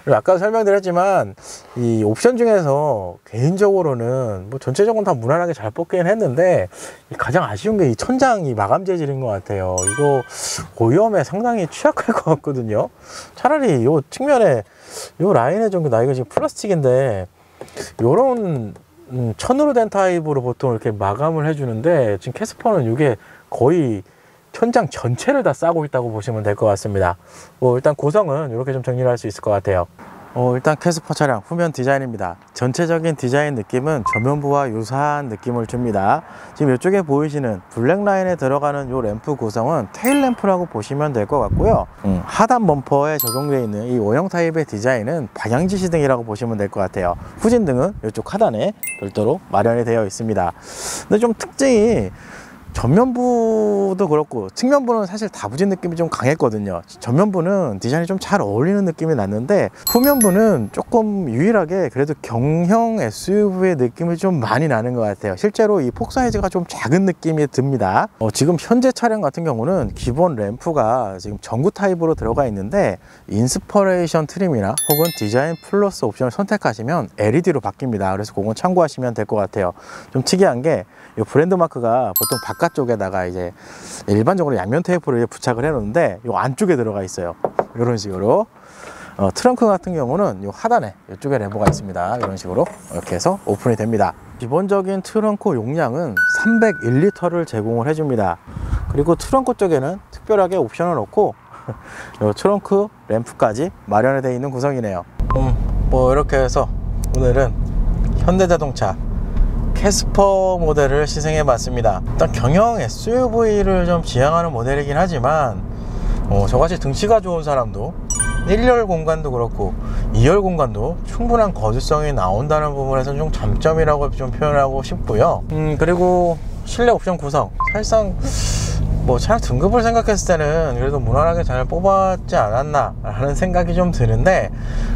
Speaker 1: 그리고 아까 설명드렸지만 이 옵션 중에서 개인적으로는 뭐 전체적으로 다 무난하게 잘 뽑긴 했는데, 가장 아쉬운 게 이 천장 이 마감 재질인 것 같아요. 이거 오염에 상당히 취약할 것 같거든요. 차라리 요 측면에 요 라인에 좀, 나 이거 지금 플라스틱인데 요런 천으로 된 타입으로 보통 이렇게 마감을 해주는데, 지금 캐스퍼는 이게 거의 천장 전체를 다 싸고 있다고 보시면 될 것 같습니다. 일단 고성은 이렇게 좀 정리를 할 수 있을 것 같아요. 일단 캐스퍼 차량 후면 디자인입니다. 전체적인 디자인 느낌은 전면부와 유사한 느낌을 줍니다. 지금 이쪽에 보이시는 블랙 라인에 들어가는 이 램프 구성은 테일 램프라고 보시면 될 것 같고요. 하단 범퍼에 적용되어 있는 이 O형 타입의 디자인은 방향지시등이라고 보시면 될 것 같아요. 후진등은 이쪽 하단에 별도로 마련이 되어 있습니다. 근데 좀 특징이, 전면부도 그렇고 측면부는 사실 다부진 느낌이 좀 강했거든요. 전면부는 디자인이 좀 잘 어울리는 느낌이 났는데, 후면부는 조금 유일하게 그래도 경형 SUV의 느낌이 좀 많이 나는 것 같아요. 실제로 이 폭 사이즈가 좀 작은 느낌이 듭니다. 지금 현재 차량 같은 경우는 기본 램프가 지금 전구 타입으로 들어가 있는데, 인스퍼레이션 트림이나 혹은 디자인 플러스 옵션을 선택하시면 LED로 바뀝니다. 그래서 그건 참고하시면 될 것 같아요. 좀 특이한 게, 이 브랜드 마크가 보통 바깥쪽에다가 이제 일반적으로 양면 테이프를 부착을 해 놓는데, 이 안쪽에 들어가 있어요. 이런 식으로. 트렁크 같은 경우는 이 하단에 이쪽에 레버가 있습니다. 이런 식으로 이렇게 해서 오픈이 됩니다. 기본적인 트렁크 용량은 301리터를 제공을 해줍니다. 그리고 트렁크 쪽에는 특별하게 옵션을 넣고 요 트렁크 램프까지 마련이 되어 있는 구성이네요. 뭐 이렇게 해서 오늘은 현대자동차 캐스퍼 모델을 시승해 봤습니다. 일단 경영 SUV를 좀 지향하는 모델이긴 하지만 저같이 등치가 좋은 사람도 1열 공간도 그렇고 2열 공간도 충분한 거주성이 나온다는 부분에서 좀 장점이라고 좀 표현하고 싶고요. 그리고 실내 옵션 구성, 사실상 뭐 차량 등급을 생각했을 때는 그래도 무난하게 잘 뽑았지 않았나 라는 생각이 좀 드는데,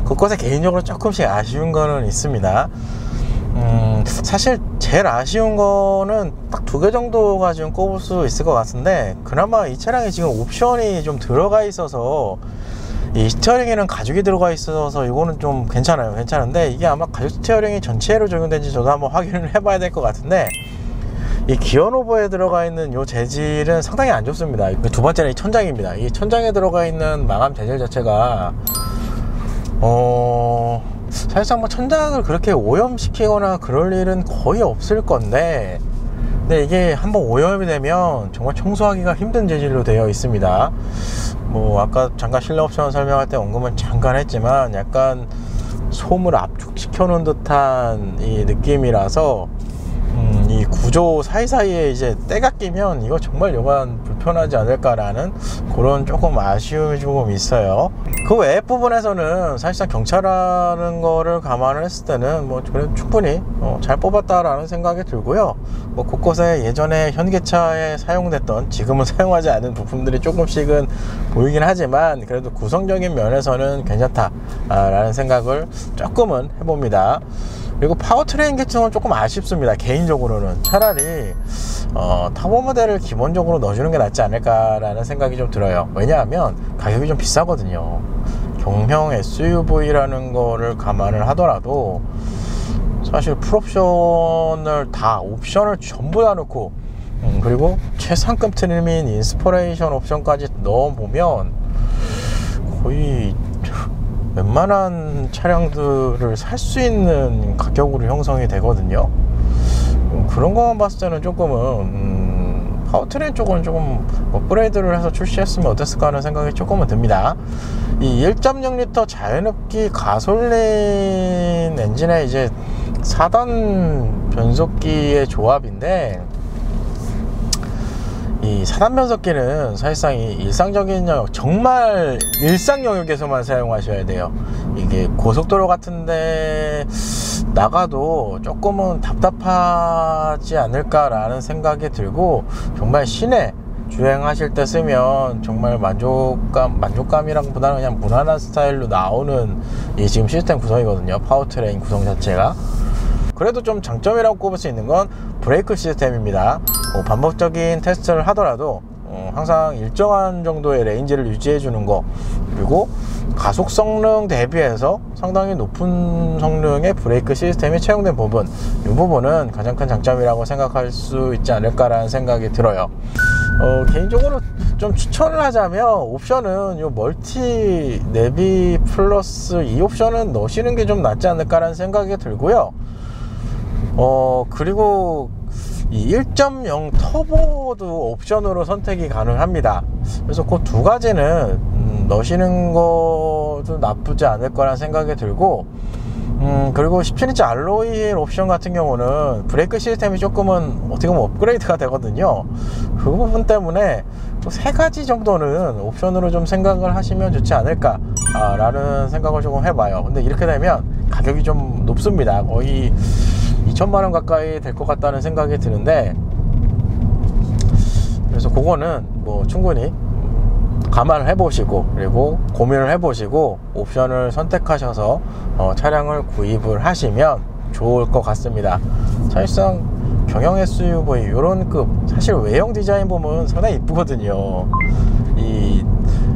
Speaker 1: 그것에 개인적으로 조금씩 아쉬운 거는 있습니다. 사실 제일 아쉬운 거는 딱 2개 정도가 지금 꼽을 수 있을 것 같은데, 그나마 이 차량에 지금 옵션이 좀 들어가 있어서, 이 스티어링에는 가죽이 들어가 있어서 이거는 좀 괜찮은데, 이게 아마 가죽 스티어링이 전체로 적용된지 저도 한번 확인을 해봐야 될 것 같은데, 이 기어노브에 들어가 있는 이 재질은 상당히 안 좋습니다. 두 번째는 이 천장입니다. 이 천장에 들어가 있는 마감 재질 자체가 사실상 뭐 천장을 그렇게 오염시키거나 그럴 일은 거의 없을 건데, 근데 이게 한번 오염이 되면 정말 청소하기가 힘든 재질로 되어 있습니다. 뭐 아까 잠깐 실내 옵션 설명할 때 언급은 잠깐 했지만, 약간 솜을 압축시켜 놓은 듯한 이 느낌이라서 이 구조 사이사이에 이제 때가 끼면 이거 정말 여간 불편하지 않을까라는 그런 조금 아쉬움이 조금 있어요. 그 외 부분에서는 사실상 경차라는 거를 감안을 했을 때는 뭐 충분히 잘 뽑았다라는 생각이 들고요. 뭐 곳곳에 예전에 현기차에 사용됐던, 지금은 사용하지 않은 부품들이 조금씩은 보이긴 하지만 그래도 구성적인 면에서는 괜찮다라는 생각을 조금은 해봅니다. 그리고 파워트레인 계층은 조금 아쉽습니다. 개인적으로는 차라리 타보 모델을 기본적으로 넣어주는 게 낫지 않을까라는 생각이 좀 들어요. 왜냐하면 가격이 좀 비싸거든요. 경형 SUV라는 거를 감안을 하더라도 사실 풀옵션을 다, 옵션을 전부 다 넣고 그리고 최상급 트림인 인스퍼레이션 옵션까지 넣어보면 거의 웬만한 차량들을 살 수 있는 가격으로 형성이 되거든요. 그런 것만 봤을 때는 조금은 파워트레인 쪽은 조금 업그레이드를 해서 출시했으면 어땠을까 하는 생각이 조금은 듭니다. 이 1.6L 자연흡기 가솔린 엔진의 이제 4단 변속기의 조합인데, 이 4단 변속기는 사실상 이 일상적인 영역, 정말 일상 영역에서만 사용하셔야 돼요. 이게 고속도로 같은데 나가도 조금은 답답하지 않을까라는 생각이 들고, 정말 시내 주행하실 때 쓰면 정말 만족감이랑 보다는 그냥 무난한 스타일로 나오는 이 지금 시스템 구성이거든요. 파워트레인 구성 자체가. 그래도 좀 장점이라고 꼽을 수 있는 건 브레이크 시스템입니다. 반복적인 테스트를 하더라도 항상 일정한 정도의 레인지를 유지해 주는 거, 그리고 가속 성능 대비해서 상당히 높은 성능의 브레이크 시스템이 채용된 부분, 이 부분은 가장 큰 장점이라고 생각할 수 있지 않을까라는 생각이 들어요. 개인적으로 좀 추천을 하자면 옵션은 요 멀티 내비 플러스 이 옵션은 넣으시는 게 좀 낫지 않을까라는 생각이 들고요. 그리고 이 1.0 터보도 옵션으로 선택이 가능합니다. 그래서 그 두 가지는 넣으시는 것도 나쁘지 않을 거란 생각이 들고, 그리고 17인치 알로이 옵션 같은 경우는 브레이크 시스템이 조금은 어떻게 보면 업그레이드가 되거든요. 그 부분 때문에 또 3가지 정도는 옵션으로 좀 생각을 하시면 좋지 않을까 라는 생각을 조금 해봐요. 근데 이렇게 되면 가격이 좀 높습니다. 거의 2천만원 가까이 될 것 같다는 생각이 드는데, 그래서 그거는 뭐 충분히 감안을 해보시고, 그리고 고민을 해보시고 옵션을 선택하셔서 차량을 구입을 하시면 좋을 것 같습니다. 사실상 경영 SUV 요런 급, 사실 외형 디자인 보면 상당히 이쁘거든요. 이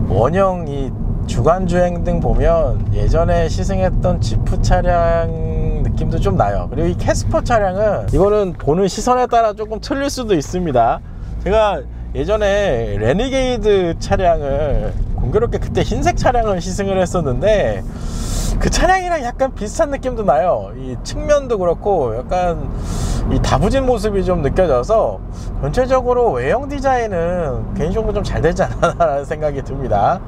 Speaker 1: 원형 이 주간주행 등 보면 예전에 시승했던 지프 차량 느낌도 좀 나요. 그리고 이 캐스퍼 차량은, 이거는 보는 시선에 따라 조금 틀릴 수도 있습니다. 제가 예전에 레니게이드 차량을 공교롭게 그때 흰색 차량을 시승을 했었는데, 그 차량이랑 약간 비슷한 느낌도 나요. 이 측면도 그렇고 약간 이 다부진 모습이 좀 느껴져서 전체적으로 외형 디자인은 개인적으로 좀 잘 되지 않나 라는 생각이 듭니다.